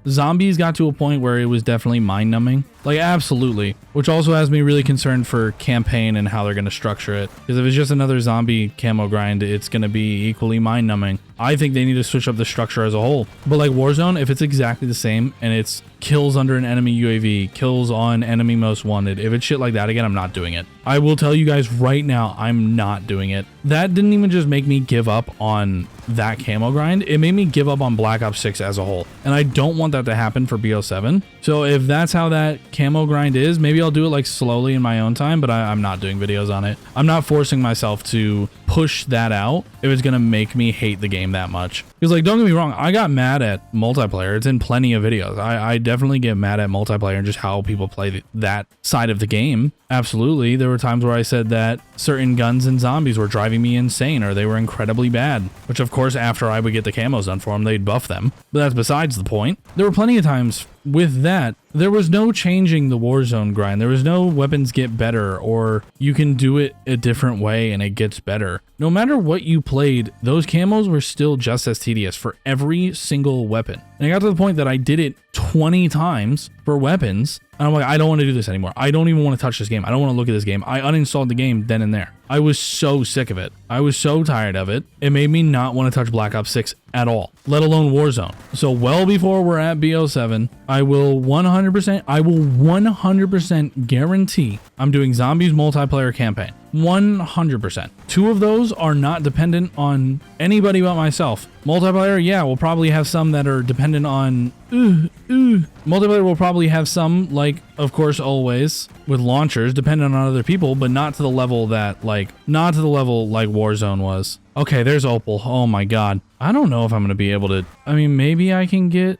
zombies got to a point where it was definitely mind-numbing. Like, absolutely. Which also has me really concerned for campaign and how they're going to structure it. Because if it's just another zombie camo grind, it's going to be equally mind-numbing. I think they need to switch up the structure as a whole. But like Warzone, if it's exactly the same and it's kills under an enemy UAV, kills on enemy most wanted, if it's shit like that again, I'm not doing it. I will tell you guys right now, I'm not doing it. That didn't even just make me give up on that camo grind, it made me give up on Black Ops 6 as a whole. And I don't want that to happen for BO7. So if that's how that camo grind is, maybe I'll do it like slowly in my own time, but I'm not doing videos on it. I'm not forcing myself to push that out if it's gonna make me hate the game that much. Because like, don't get me wrong, I got mad at multiplayer. It's in plenty of videos. I definitely get mad at multiplayer and just how people play that side of the game. Absolutely. There were times where I said that certain guns and zombies were driving me insane or they were incredibly bad, which of course after I would get the camos done for them, they'd buff them. But that's besides the point. There were plenty of times with that, there was no changing the Warzone grind. There was no weapons get better or you can do it a different way and it gets better. No matter what you played, those camos were still just as tedious for every single weapon. And I got to the point that I did it 20 times for weapons. And I'm like, I don't want to do this anymore. I don't even want to touch this game. I don't want to look at this game. I uninstalled the game then and there. I was so sick of it. I was so tired of it. It made me not want to touch Black Ops 6 at all, let alone Warzone. So well before we're at BO7, I will 100% guarantee I'm doing Zombies multiplayer campaign. 100%. 2 of those are not dependent on anybody but myself. Multiplayer, yeah, we'll probably have some that are dependent on multiplayer will probably have some, like, of course, always with launchers dependent on other people, but not to the level that not to the level like Warzone was. Okay, there's Opal. Oh my god. I don't know if I'm gonna be able to. I mean, maybe I can get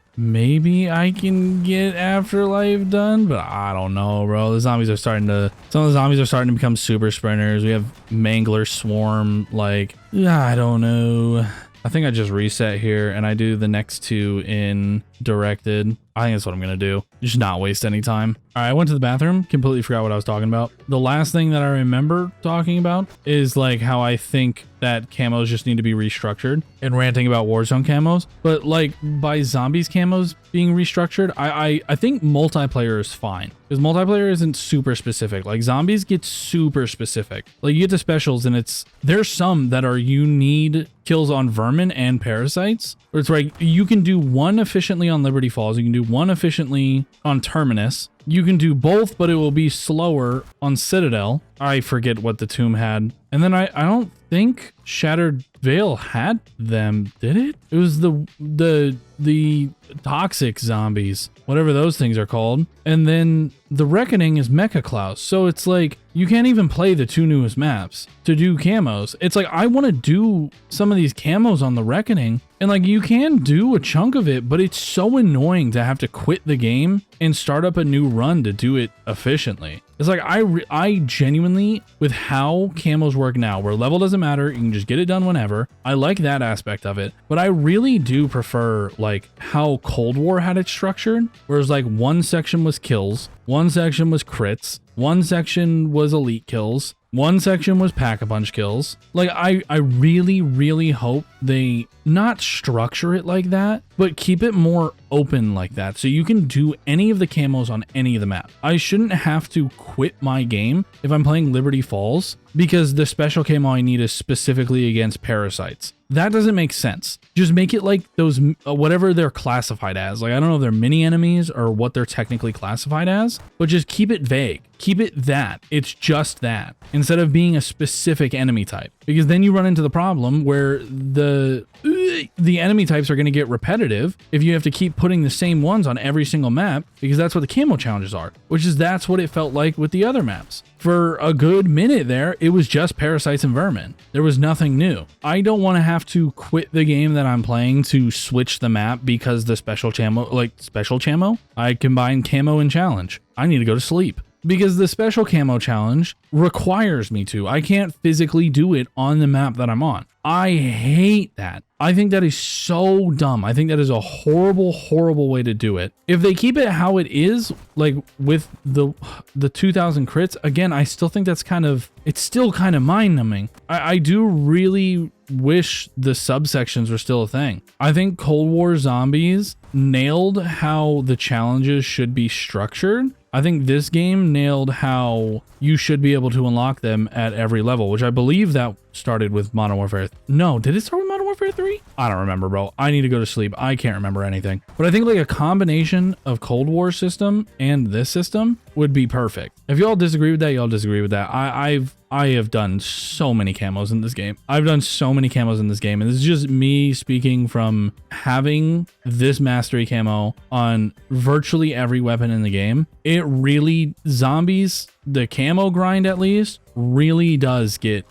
Afterlife done, but I don't know, bro. The zombies are starting to. Some of the zombies are starting to become super sprinters. We have Mangler Swarm. Like, I don't know. I think I just reset here and I do the next 2 in directed. I think that's what I'm going to do. Just not waste any time. All right, I went to the bathroom, completely forgot what I was talking about. The last thing that I remember talking about is like how I think that camos just need to be restructured and ranting about Warzone camos. But like by zombies camos being restructured, I think multiplayer is fine because multiplayer isn't super specific. Like zombies get super specific. Like you get the specials and there's some that are you need kills on vermin and parasites. Or it's like you can do one efficiently on Liberty Falls. You can do one efficiently on Terminus. You can do both, but it will be slower on Citadel. I forget what the tomb had. And then I don't think Shattered Veil had them, did it? It was the toxic zombies, whatever those things are called. And then the Reckoning is Mecha Klaus. So it's like you can't even play the 2 newest maps to do camos. It's like I want to do some of these camos on the Reckoning. And like you can do a chunk of it, but it's so annoying to have to quit the game and start up a new run to do it efficiently. It's like I genuinely, with how camos work now, where level doesn't matter, you can just get it done whenever. I like that aspect of it, but I really do prefer like how Cold War had it structured, whereas like one section was kills, one section was crits, one section was elite kills, one section was pack-a-punch kills. Like, I really, really hope they not structure it like that, but keep it more open like that. So you can do any of the camos on any of the map. I shouldn't have to quit my game if I'm playing Liberty Falls because the special camo I need is specifically against parasites. That doesn't make sense. Just make it like those, whatever they're classified as. Like, I don't know if they're mini enemies or what they're technically classified as, but just keep it vague. Keep it that. It's just that instead of being a specific enemy type, because then you run into the problem where the enemy types are going to get repetitive if you have to keep putting the same ones on every single map, because that's what the camo challenges are, that's what it felt like with the other maps. For a good minute there, it was just parasites and vermin. There was nothing new. I don't want to have to quit the game that I'm playing to switch the map because the special camo, I combine camo and challenge. I need to go to sleep because the special camo challenge requires me to. I can't physically do it on the map that I'm on. I hate that. I think that is so dumb. I think that is a horrible, horrible way to do it. If they keep it how it is, like with the 2000 crits, again, I still think that's it's still kind of mind-numbing. I do really wish the subsections were still a thing. I think Cold War Zombies nailed how the challenges should be structured. I think this game nailed how you should be able to unlock them at every level, which I believe that started with Modern Warfare. No, did it start with Modern Warfare 3? I don't remember, bro. I need to go to sleep. I can't remember anything. But I think like a combination of Cold War system and this system would be perfect. If y'all disagree with that, y'all disagree with that. I have done so many camos in this game. I've done so many camos in this game, and this is just me speaking from having this mastery camo on virtually every weapon in the game. It really, zombies, the camo grind at least, really does get...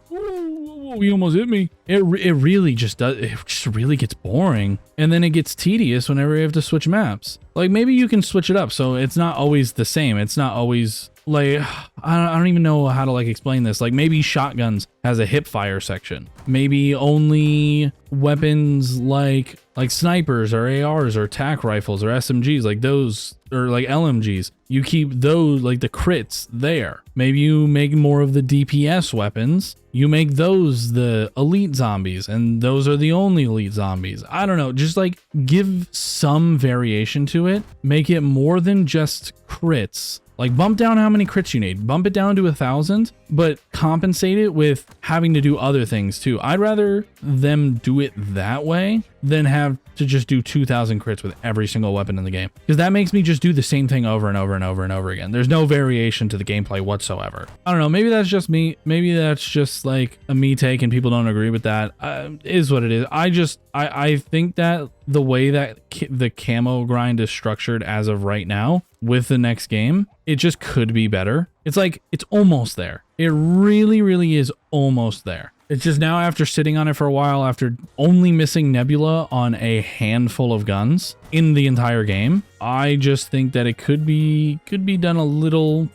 You almost hit me. It really just does. It just really gets boring. And then it gets tedious whenever you have to switch maps. Like maybe you can switch it up so it's not always the same. It's not always like, I don't even know how to like explain this. Like maybe shotguns has a hip fire section. Maybe only weapons like snipers or ARs or tac rifles or SMGs like those, or like LMGs, you keep those like the crits there. Maybe you make more of the DPS weapons. You make those the elite zombies, and those are the only elite zombies. I don't know, just like give some variation to it. Make it more than just crits. Like bump down how many crits you need, bump it down to 1,000, but compensate it with having to do other things too. I'd rather them do it that way than have to just do 2,000 crits with every single weapon in the game, because that makes me just do the same thing over and over and over and over again. There's no variation to the gameplay whatsoever. I don't know, maybe that's just me. Maybe that's just like a me take and people don't agree with that. Is what it is. I think that the way that the camo grind is structured as of right now with the next game, it just could be better. It's like, it's almost there. It really, really is almost there. It's just now, after sitting on it for a while, after only missing Nebula on a handful of guns in the entire game, I just think that it could be done a little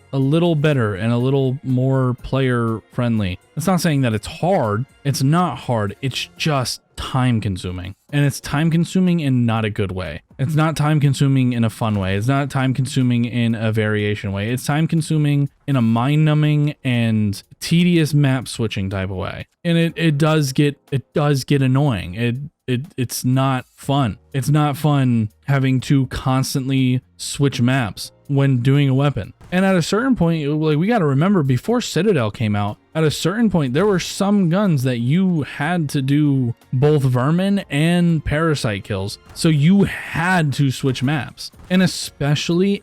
better and a little more player friendly. It's not saying that it's hard. It's not hard. It's just time consuming, and it's time consuming in not a good way. It's not time consuming in a fun way. It's not time consuming in a variation way. It's time consuming in a mind numbing and tedious map switching type of way. And it does get annoying. It's not fun. It's not fun having to constantly switch maps when doing a weapon. And at a certain point, like, we got to remember, before Citadel came out, at a certain point, there were some guns that you had to do both vermin and parasite kills. So you had to switch maps. And especially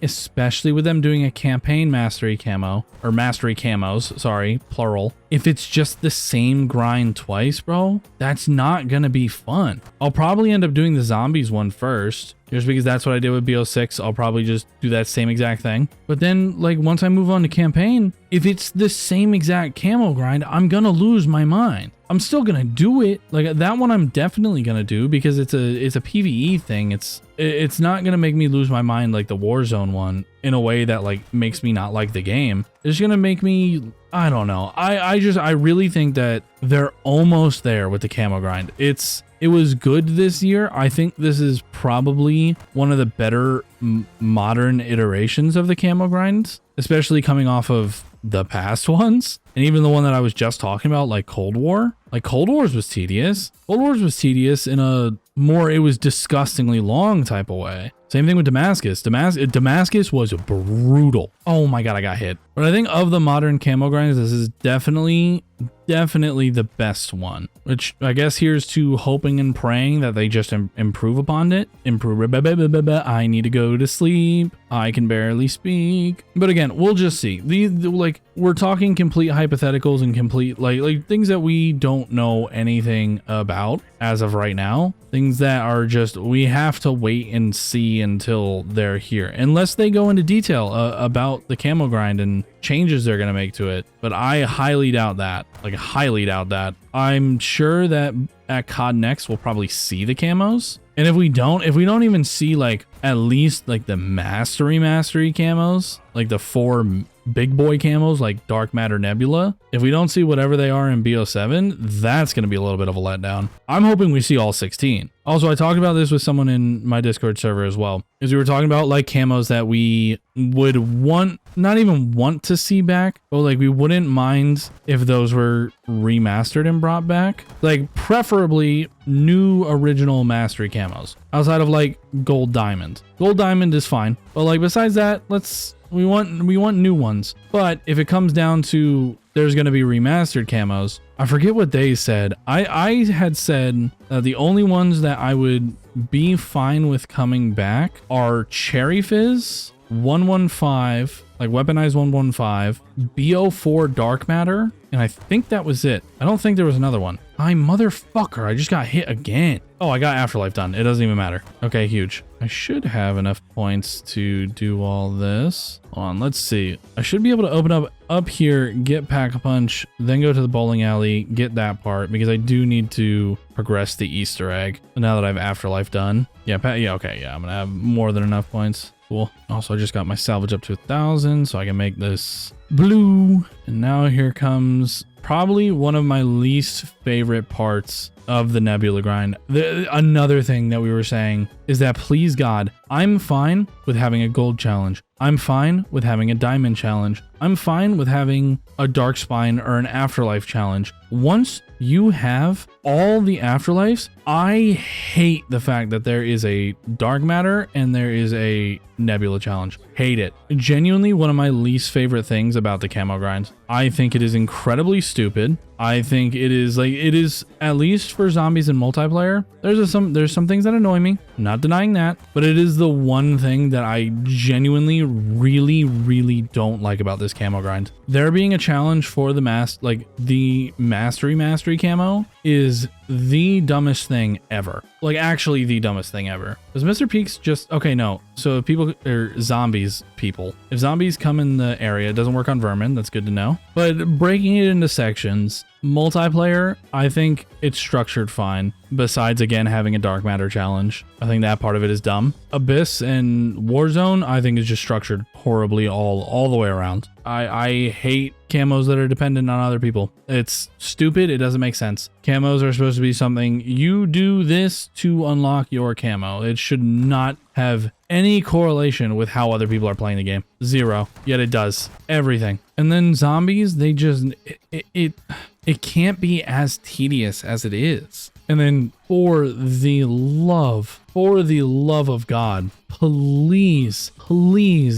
with them doing a campaign mastery camo, or mastery camos, sorry, plural. If it's just the same grind twice, bro, that's not gonna be fun. I'll probably end up doing the zombies one first, just because that's what I did with BO6. I'll probably just do that same exact thing. But then, like, once I move on to campaign, if it's the same exact camo grind, I'm gonna lose my mind. I'm still gonna do it. Like, that one I'm definitely gonna do because it's a PvE thing. It's not gonna make me lose my mind like the Warzone one in a way that like makes me not like the game. It's gonna make me, I don't know. I really think that they're almost there with the camo grind. It was good this year. I think this is probably one of the better modern iterations of the camo grinds, especially coming off of the past ones. And even the one that I was just talking about, like Cold War. Like, Cold Wars was tedious. Cold Wars was tedious in a more, it was disgustingly long type of way. Same thing with Damascus. Damascus was brutal. Oh my God, I got hit. But I think of the modern camo grinds, this is definitely the best one, which I guess here's to hoping and praying that they just improve upon it. I need to go to sleep. I can barely speak. But again, we'll just see. Like, we're talking complete hypotheticals and complete like things that we don't know anything about as of right now. Things that are just, we have to wait and see until they're here, unless they go into detail about the camo grind and changes they're going to make to it. But I highly doubt that. Like, highly doubt that. I'm sure that at COD Next we'll probably see the camos. And if we don't even see like at least like the mastery camos, like the 4 big boy camos like Dark Matter, Nebula, if we don't see whatever they are in BO7, that's going to be a little bit of a letdown. I'm hoping we see all 16. Also, I talked about this with someone in my Discord server as well, because we were talking about like camos that we would not even want to see back, but like we wouldn't mind if those were remastered and brought back. Like, preferably new original mastery camos outside of like gold diamond. Gold diamond is fine, but like besides that, we want new ones. But if it comes down to there's going to be remastered camos, I forget what they said. I had said that the only ones that I would be fine with coming back are Cherry Fizz, 115, like weaponized 115, BO4 Dark Matter, and I think that was it. I don't think there was another one. Motherfucker, I just got hit again. Oh, I got Afterlife done. It doesn't even matter. Okay, huge. I should have enough points to do all this. Hold on, let's see. I should be able to open up here, get Pack-a-Punch, then go to the bowling alley, get that part, because I do need to progress the Easter egg. Now that I have Afterlife done. Yeah, okay, yeah, I'm gonna have more than enough points. Cool. Also, I just got my salvage up to 1,000, so I can make this blue. And now here comes probably one of my least favorite parts of the Nebula grind. Another thing that we were saying is that, please God, I'm fine with having a gold challenge. I'm fine with having a diamond challenge. I'm fine with having a dark spine or an afterlife challenge. Once you have all the afterlives, I hate the fact that there is a dark matter and there is a Nebula challenge. Hate it. Genuinely one of my least favorite things about the camo grind. I think it is incredibly stupid. I think it is at least for zombies in multiplayer. There's some things that annoy me. I'm not denying that, but it is the one thing that I genuinely really don't like about this camo grind. There being a challenge for the mastery camo is the dumbest thing ever. Like, actually the dumbest thing ever. Does Mr. Peaks just, okay, no. So if if zombies come in the area, it doesn't work on vermin. That's good to know. But breaking it into sections, multiplayer, I think it's structured fine. Besides, again, having a dark matter challenge, I think that part of it is dumb. Abyss and Warzone, I think is just structured horribly all the way around. I hate camos that are dependent on other people. It's stupid. It doesn't make sense. Camos are supposed to be something you do this to unlock your camo. It should not have any correlation with how other people are playing the game. Zero. Yet it does. Everything. And then zombies, they just, it can't be as tedious as it is. And then for the love of God, please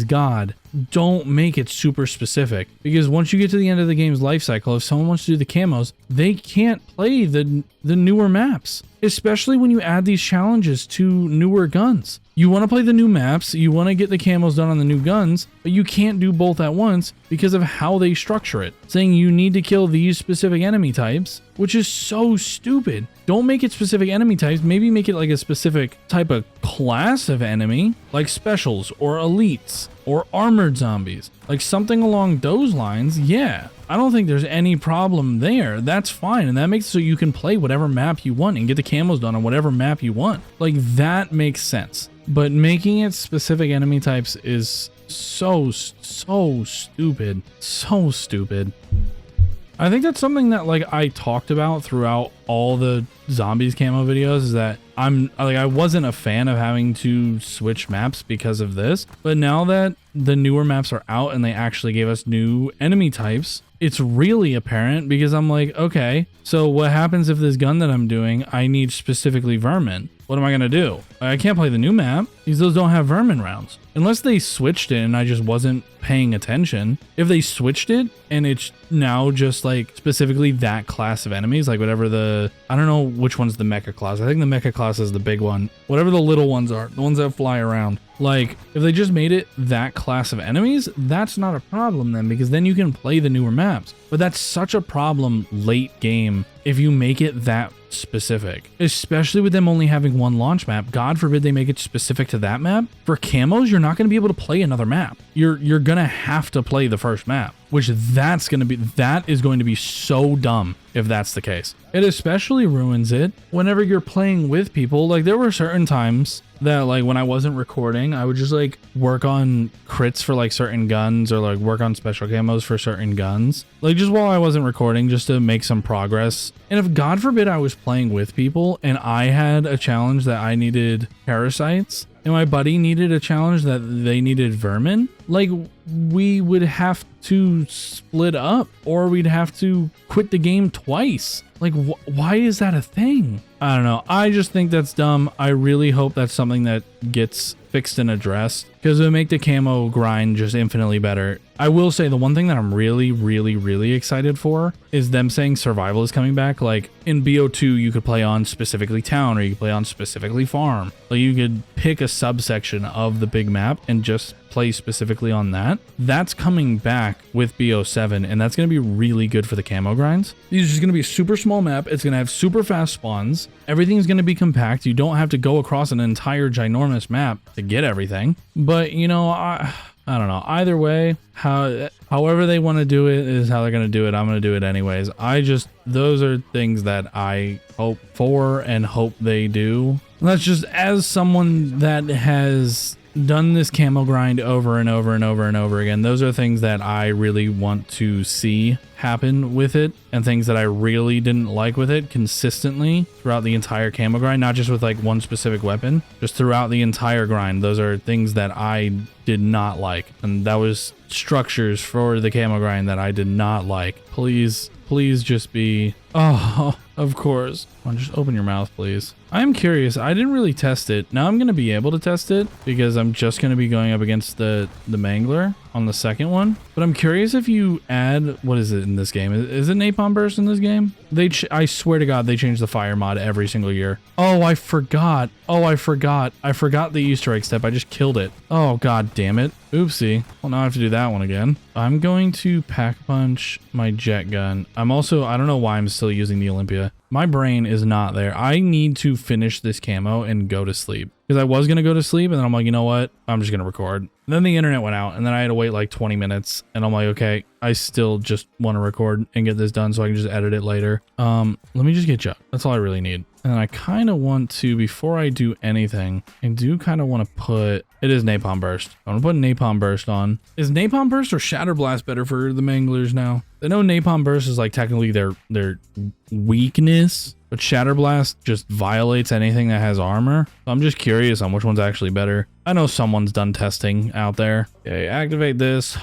God, don't make it super specific, because once you get to the end of the game's life cycle, if someone wants to do the camos, they can't play the newer maps, especially when you add these challenges to newer guns. You want to play the new maps, you want to get the camos done on the new guns, but you can't do both at once because of how they structure it, saying you need to kill these specific enemy types, which is so stupid. Don't make it specific enemy types, maybe make it like a specific type of class of enemy, like specials or elites or armored zombies, like something along those lines. Yeah, I don't think there's any problem there. That's fine, and that makes it so you can play whatever map you want and get the camos done on whatever map you want. Like, that makes sense. But making it specific enemy types is so stupid. So stupid. I think that's something that like I talked about throughout all the zombies camo videos, is that I wasn't a fan of having to switch maps because of this, but now that the newer maps are out and they actually gave us new enemy types, it's really apparent because I'm like, okay, so what happens if this gun that I'm doing, I need specifically vermin? What am I going to do? I can't play the new map because those don't have vermin rounds. Unless they switched it and I just wasn't paying attention. If they switched it and it's now just like specifically that class of enemies, like whatever I don't know which one's the mecha class. I think the mecha class is the big one. Whatever the little ones are, the ones that fly around. Like if they just made it that class of enemies, that's not a problem then, because then you can play the newer maps. But that's such a problem late game if you make it that specific, especially with them only having one launch map. God forbid they make it specific to that map. For camos, you're not going to be able to play another map. You're going to have to play the first map, which that is going to be so dumb if that's the case. It especially ruins it whenever you're playing with people. Like there were certain times that like when I wasn't recording, I would just like work on crits for like certain guns or like work on special camos for certain guns, like just while I wasn't recording, just to make some progress. And if God forbid I was playing with people and I had a challenge that I needed parasites and my buddy needed a challenge that they needed vermin, like we would have to split up or we'd have to quit the game twice. Like why is that a thing? I don't know. I just think that's dumb. I really hope that's something that gets fixed and addressed because it would make the camo grind just infinitely better. I will say the one thing that I'm really excited for is them saying survival is coming back. Like in BO2, you could play on specifically town or you could play on specifically farm. Like you could pick a subsection of the big map and just play specifically on that. That's coming back with BO7 and that's going to be really good for the camo grinds. It's just going to be a super small map. It's going to have super fast spawns. Everything's going to be compact. You don't have to go across an entire ginormous map to get everything. But you know, I don't know. Either way, however they want to do it is how they're going to do it. I'm going to do it anyways. Those are things that I hope for and hope they do. And that's just as someone that has done this camo grind over and over and over and over again. Those are things that I really want to see happen with it and things that I really didn't like with it consistently throughout the entire camo grind, not just with like one specific weapon, just throughout the entire grind. Those are things that I did not like. And that was structures for the camo grind that I did not like. Please just be, oh, of course. Come on, just open your mouth, please. I'm curious. I didn't really test it. Now I'm going to be able to test it because I'm just going to be going up against the Mangler on the second one. But I'm curious if you add, what is it in this game? Is it Napalm Burst in this game? I swear to God, they change the fire mod every single year. Oh, I forgot. I forgot the Easter egg step. I just killed it. Oh, God damn it. Oopsie. Well, now I have to do that one again. I'm going to pack punch my jet gun. I don't know why I'm still using the Olympia. My brain is not there. I need to finish this camo and go to sleep. Because I was going to go to sleep and then I'm like, you know what? I'm just going to record. And then the internet went out and then I had to wait like 20 minutes. And I'm like, okay, I still just want to record and get this done so I can just edit it later. Let me just get Chuck. That's all I really need. And I kind of want to, before I do anything, I do kind of want to put, it is Napalm Burst. I want to put Napalm Burst on. Is Napalm Burst or Shatter Blast better for the Manglers now? I know Napalm Burst is like technically their weakness, but Shatter Blast just violates anything that has armor. So I'm just curious on which one's actually better. I know someone's done testing out there. Okay, activate this.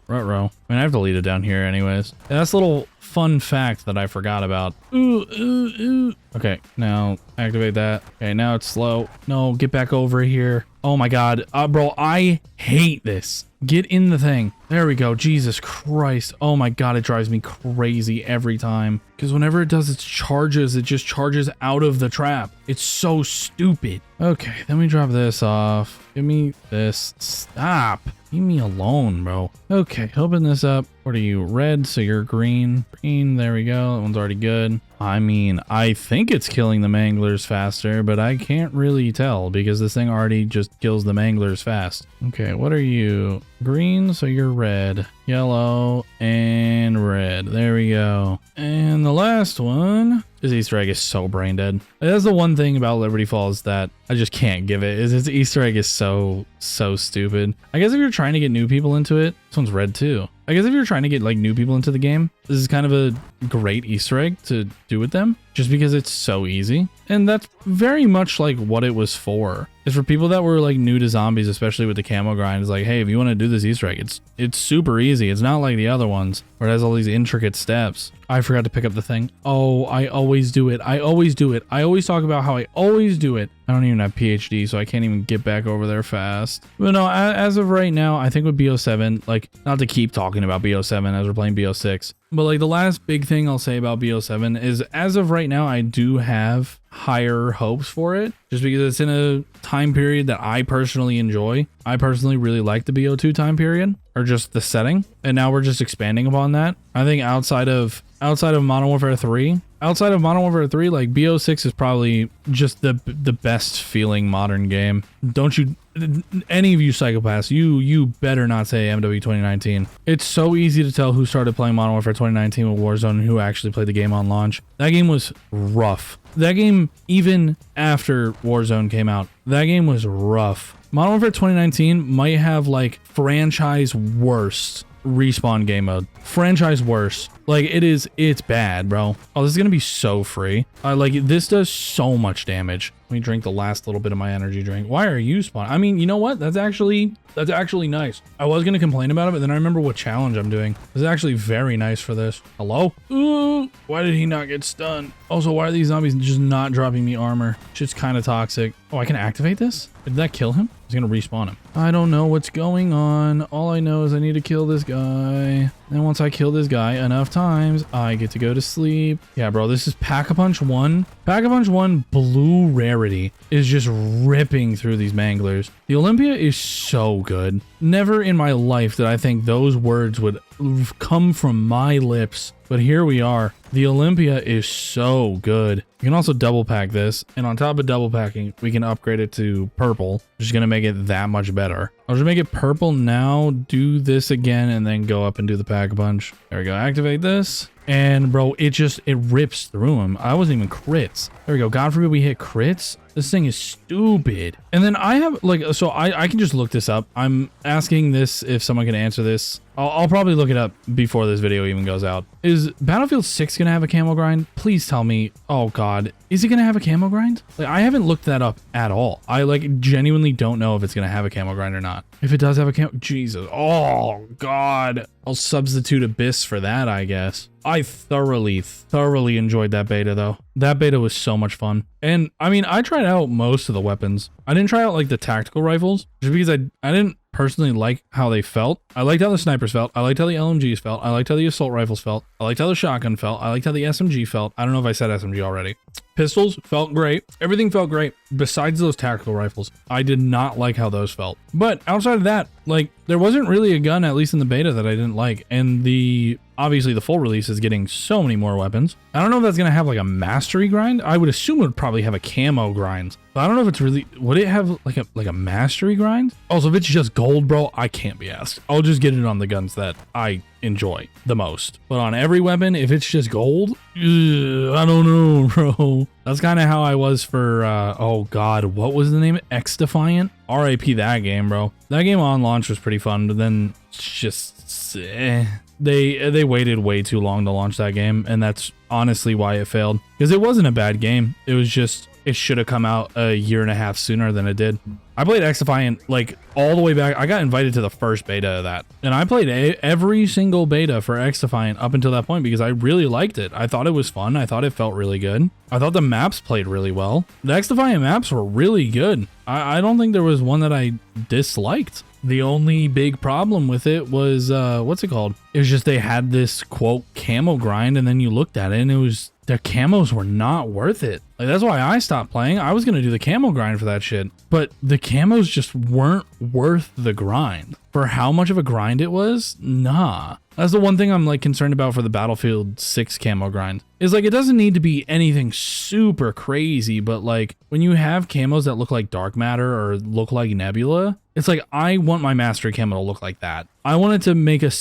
Ruh-roh. I mean, I have to lead it down here anyways. Yeah, that's a little fun fact that I forgot about. Ooh. Okay, now activate that. Okay, now it's slow. No, get back over here. Oh my God. Bro, I hate this. Get in the thing. There we go. Jesus Christ. Oh my God, it drives me crazy every time. Because whenever it does its charges, it just charges out of the trap. It's so stupid. Okay, then we drop this off. Give me this. Stop. Leave me alone, bro. Okay, open this up. What are you? Red, so you're green. Green, there we go. That one's already good. I mean, I think it's killing the Manglers faster, but I can't really tell because this thing already just kills the Manglers fast. Okay, what are you? Green, so you're red. Yellow and red. There we go. And the last one, this Easter egg is so brain dead. That's the one thing about Liberty Falls that I just can't give it, is its Easter egg is so stupid. I guess if you're trying to get new people into it, this one's red too. I guess if you're trying to get like new people into the game, this is kind of a great Easter egg to do with them, just because it's so easy. And that's very much like what it was for. It's for people that were like new to zombies, especially with the camo grind. It's like, hey, if you want to do this Easter egg, it's super easy. It's not like the other ones where it has all these intricate steps. I forgot to pick up the thing. Oh, I always do it. I always do it. I always talk about how I always do it. I don't even have PhD, so I can't even get back over there fast. But no, as of right now, I think with BO7, like, not to keep talking about BO7 as we're playing BO6, but like the last big thing I'll say about BO7 is as of right now, I do have higher hopes for it just because it's in a time period that I personally enjoy. I personally really like the BO2 time period, or just the setting, and now we're just expanding upon that. I think outside of Modern Warfare 3, like BO6 is probably just the best feeling modern game. Don't you, any of you psychopaths, you better not say MW 2019. It's so easy to tell who started playing Modern Warfare 2019 with Warzone and who actually played the game on launch. That game was rough. That game, even after Warzone came out, that game was rough. Modern Warfare 2019 might have like franchise worst respawn game mode. Franchise worst. Like it's bad, bro. Oh, this is gonna be so free. Like this does so much damage. Let me drink the last little bit of my energy drink. Why are you spawning? I mean, you know what? That's actually nice. I was gonna complain about it, but then I remember what challenge I'm doing. This is actually very nice for this. Hello? Ooh, why did he not get stunned? Also, why are these zombies just not dropping me armor? Shit's kind of toxic. Oh, I can activate this? Did that kill him? He's gonna respawn him. I don't know what's going on. All I know is I need to kill this guy. And once I kill this guy enough times, I get to go to sleep. Yeah, bro, this is Pack-a-Punch 1. Pack-a-Punch 1 blue rarity is just ripping through these manglers. The Olympia is so good. Never in my life did I think those words would come from my lips, but here we are. The Olympia is so good. You can also double pack this, and on top of double packing, we can upgrade it to purple, which is going to make it that much better. I'll just make it purple now, do this again, and then go up and do the Pack-a-Punch. There we go, activate this. And bro, it rips through him. I wasn't even crits. There we go. God forbid we hit crits. This thing is stupid. And then I have like, so I can just look this up. I'm asking this if someone can answer this. I'll probably look it up before this video even goes out. Is Battlefield 6 gonna have a camo grind? Please tell me. Oh God, is it gonna have a camo grind? Like, I haven't looked that up at all. I like genuinely don't know if it's gonna have a camo grind or not. If it does have a camo, Jesus. Oh God, I'll substitute Abyss for that, I guess. I thoroughly enjoyed that beta though. That beta was so much fun. And I mean, I tried out most of the weapons. I didn't try out like the tactical rifles just because I didn't personally like how they felt. I liked how the snipers felt. I liked how the LMGs felt. I liked how the assault rifles felt. I liked how the shotgun felt. I liked how the SMG felt. I don't know if I said SMG already. Pistols felt great. Everything felt great besides those tactical rifles. I did not like how those felt. But outside of that, like, there wasn't really a gun, at least in the beta, that I didn't like. And obviously the full release is getting so many more weapons. I don't know if that's going to have like a mastery grind. I would assume it would probably have a camo grind. But I don't know if it's really, would it have like a mastery grind? Also, if it's just gold, bro, I can't be asked. I'll just get it on the guns that I enjoy the most. But on every weapon, if it's just gold, I don't know, bro. That's kind of how I was for, oh God, what was the name? X-Defiant? RIP that game, bro. That game on launch was pretty fun, but then it's just, They waited way too long to launch that game, and that's honestly why it failed. Because it wasn't a bad game. It was just, it should have come out a year and a half sooner than it did. I played X-Defiant like all the way back. I got invited to the first beta of that. And I played every single beta for X-Defiant up until that point because I really liked it. I thought it was fun. I thought it felt really good. I thought the maps played really well. The X-Defiant maps were really good. I don't think there was one that I disliked. The only big problem with it was, what's it called? It was just they had this, quote, camo grind, and then you looked at it, and it was, the camos were not worth it. Like, that's why I stopped playing. I was going to do the camo grind for that shit, but the camos just weren't worth the grind. For how much of a grind it was, nah. That's the one thing I'm like concerned about for the Battlefield 6 camo grind. Is like, it doesn't need to be anything super crazy, but like when you have camos that look like dark matter or look like Nebula, it's like, I want my mastery camo to look like that. I want it to make it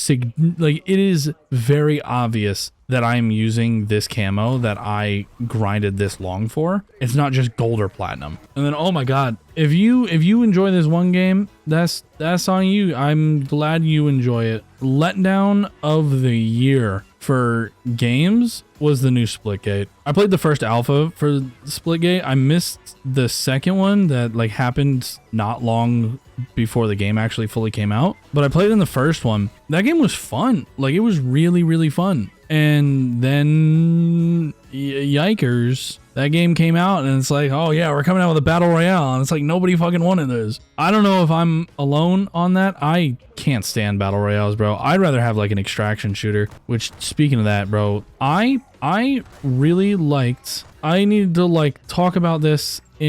is very obvious that I'm using this camo that I grinded this long for. It's not just gold or platinum. And then, oh my God, if you enjoy this one game, that's on you. I'm glad you enjoy it. Letdown of the year for games was the new Splitgate. I played the first alpha for Splitgate. I missed the second one that like happened not long before the game actually fully came out, but I played in the first one. That game was fun. Like, it was really, really fun. And then yikers, that game came out and it's like, oh yeah, we're coming out with a battle royale, and it's like nobody fucking wanted this. I don't know if I'm alone on that. I can't stand battle royales, bro. I'd rather have like an extraction shooter, which, speaking of that, bro, I really liked, I need to like talk about this I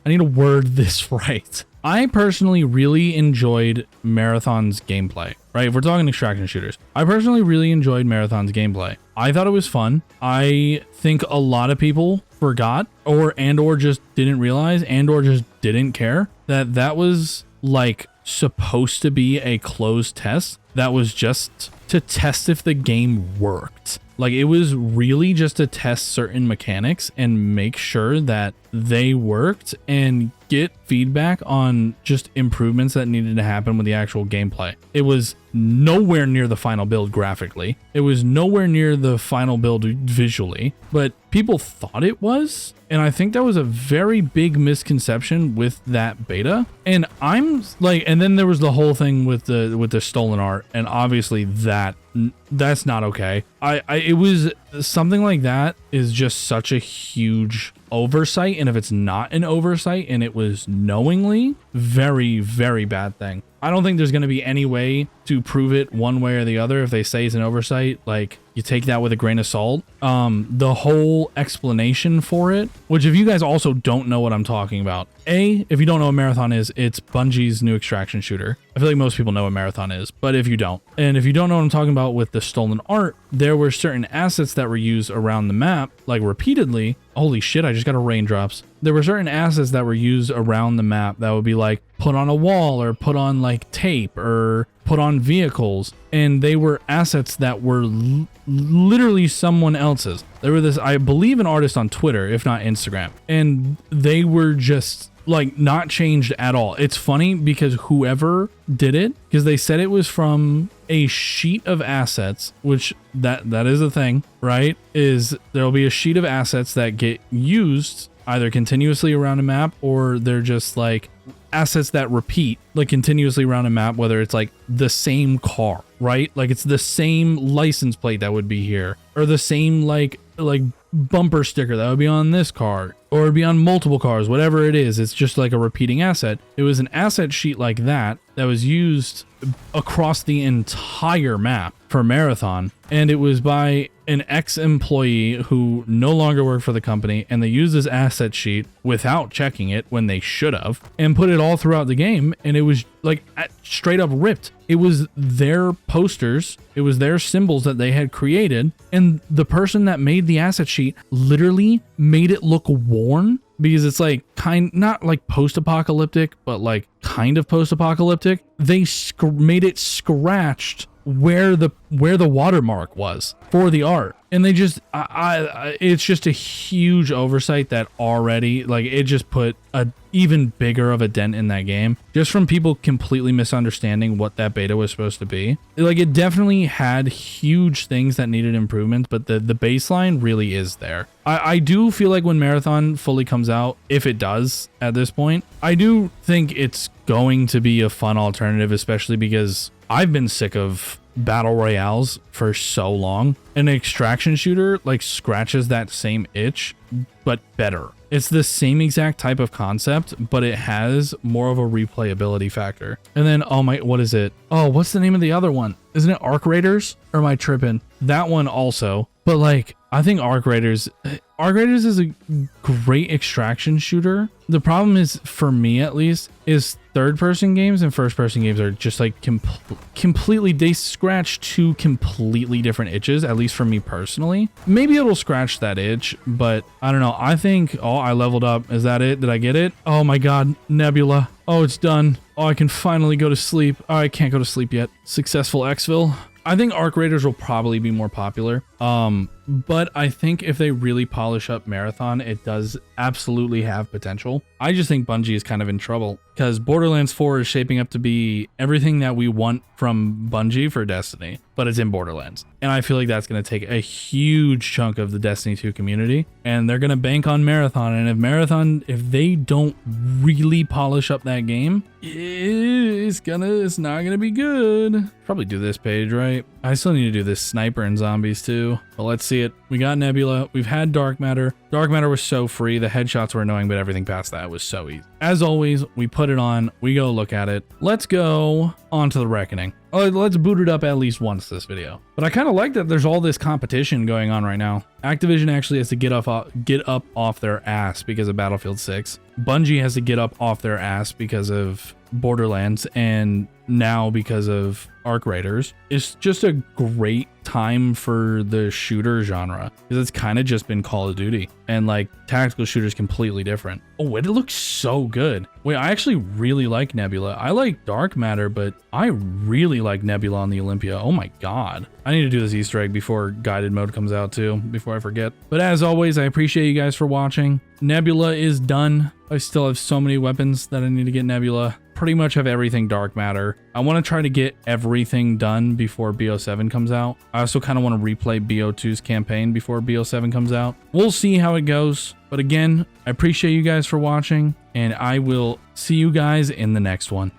need to word this right. I personally really enjoyed Marathon's gameplay, right? If we're talking extraction shooters, I personally really enjoyed Marathon's gameplay. I thought it was fun. I think a lot of people forgot or just didn't realize or just didn't care that was like supposed to be a closed test that was just to test if the game worked. Like, it was really just to test certain mechanics and make sure that they worked and get feedback on just improvements that needed to happen with the actual gameplay. It was nowhere near the final build graphically. It was nowhere near the final build visually, but people thought it was. And I think that was a very big misconception with that beta. And I'm like, and then there was the whole thing with the stolen art, and obviously that's not okay. It was something like that is just such a huge oversight, and if it's not an oversight and it was knowingly, very, very bad thing. I don't think there's going to be any way to prove it one way or the other. If they say it's an oversight, like, you take that with a grain of salt. The whole explanation for it, which, if you guys also don't know what I'm talking about, if you don't know what Marathon is, it's Bungie's new extraction shooter. I feel like most people know what Marathon is, but if you don't, and if you don't know what I'm talking about with the stolen art, there were certain assets that were used around the map, like repeatedly. Holy shit, I just got a raindrops. There were certain assets that were used around the map that would be like put on a wall or put on like tape or put on vehicles, and they were assets that were literally someone else's. There were this, I believe, an artist on Twitter, if not Instagram, and they were just like not changed at all. It's funny because whoever did it, because they said it was from a sheet of assets, which that is a thing, right? Is there'll be a sheet of assets that get used either continuously around a map, or they're just like assets that repeat like continuously around a map, whether it's like the same car, right? Like, it's the same license plate that would be here, or the same like bumper sticker that would be on this car, or it'd be on multiple cars, whatever it is. It's just like a repeating asset. It was an asset sheet like that was used across the entire map for Marathon, and it was by an ex-employee who no longer worked for the company, and they used this asset sheet without checking it when they should have, and put it all throughout the game, and it was like straight up ripped. It was their posters, it was their symbols that they had created, and the person that made the asset sheet literally made it look worn, because it's like not like post-apocalyptic, but like kind of post-apocalyptic. They made it scratched where the watermark was for the art, and they just it's just a huge oversight that already, like, it just put a even bigger of a dent in that game, just from people completely misunderstanding what that beta was supposed to be. Like, it definitely had huge things that needed improvements, but the baseline really is there. I do feel like when Marathon fully comes out, if it does at this point, I do think it's going to be a fun alternative, especially because I've been sick of battle royales for so long. An extraction shooter like scratches that same itch, but better. It's the same exact type of concept, but it has more of a replayability factor. And then, oh my, what is it? Oh, what's the name of the other one? Isn't it Arc Raiders? Or am I tripping? That one also. But like, I think Arc Raiders is a great extraction shooter. The problem is, for me at least, is third-person games and first-person games are just like completely, they scratch two completely different itches, at least for me personally. Maybe it'll scratch that itch, but I don't know. I think, oh, I leveled up. Is that it? Did I get it? Oh my God, Nebula. Oh, it's done. Oh, I can finally go to sleep. Oh, I can't go to sleep yet. Successful exfil. I think Arc Raiders will probably be more popular. But I think if they really polish up Marathon, it does absolutely have potential. I just think Bungie is kind of in trouble because Borderlands 4 is shaping up to be everything that we want from Bungie for Destiny, but it's in Borderlands. And I feel like that's going to take a huge chunk of the Destiny 2 community, and they're going to bank on Marathon. And if they don't really polish up that game, it's not gonna be good. Probably do this page, right? I still need to do this sniper and zombies too, but let's see it. We got Nebula, we've had Dark Matter. Dark Matter was so free, the headshots were annoying, but everything past that was so easy. As always, we put it on, we go look at it. Let's go on to the Reckoning. Let's boot it up at least once this video. But I kind of like that there's all this competition going on right now. Activision actually has to get up off their ass because of Battlefield 6. Bungie has to get up off their ass because of Borderlands, and now because of Arc Raiders. It's just a great time for the shooter genre because it's kind of just been Call of Duty, and like tactical shooters completely different. Oh, it looks so good. Wait, I actually really like Nebula. I like Dark Matter, but I really like Nebula on the Olympia. Oh my god. I need to do this Easter egg before guided mode comes out too, before I forget. But as always, I appreciate you guys for watching. Nebula is done. I still have so many weapons that I need to get Nebula. Pretty much have everything Dark Matter. I want to try to get everything done before BO7 comes out. I also kind of want to replay BO2's campaign before BO7 comes out. We'll see how it goes. But again, I appreciate you guys for watching, and I will see you guys in the next one.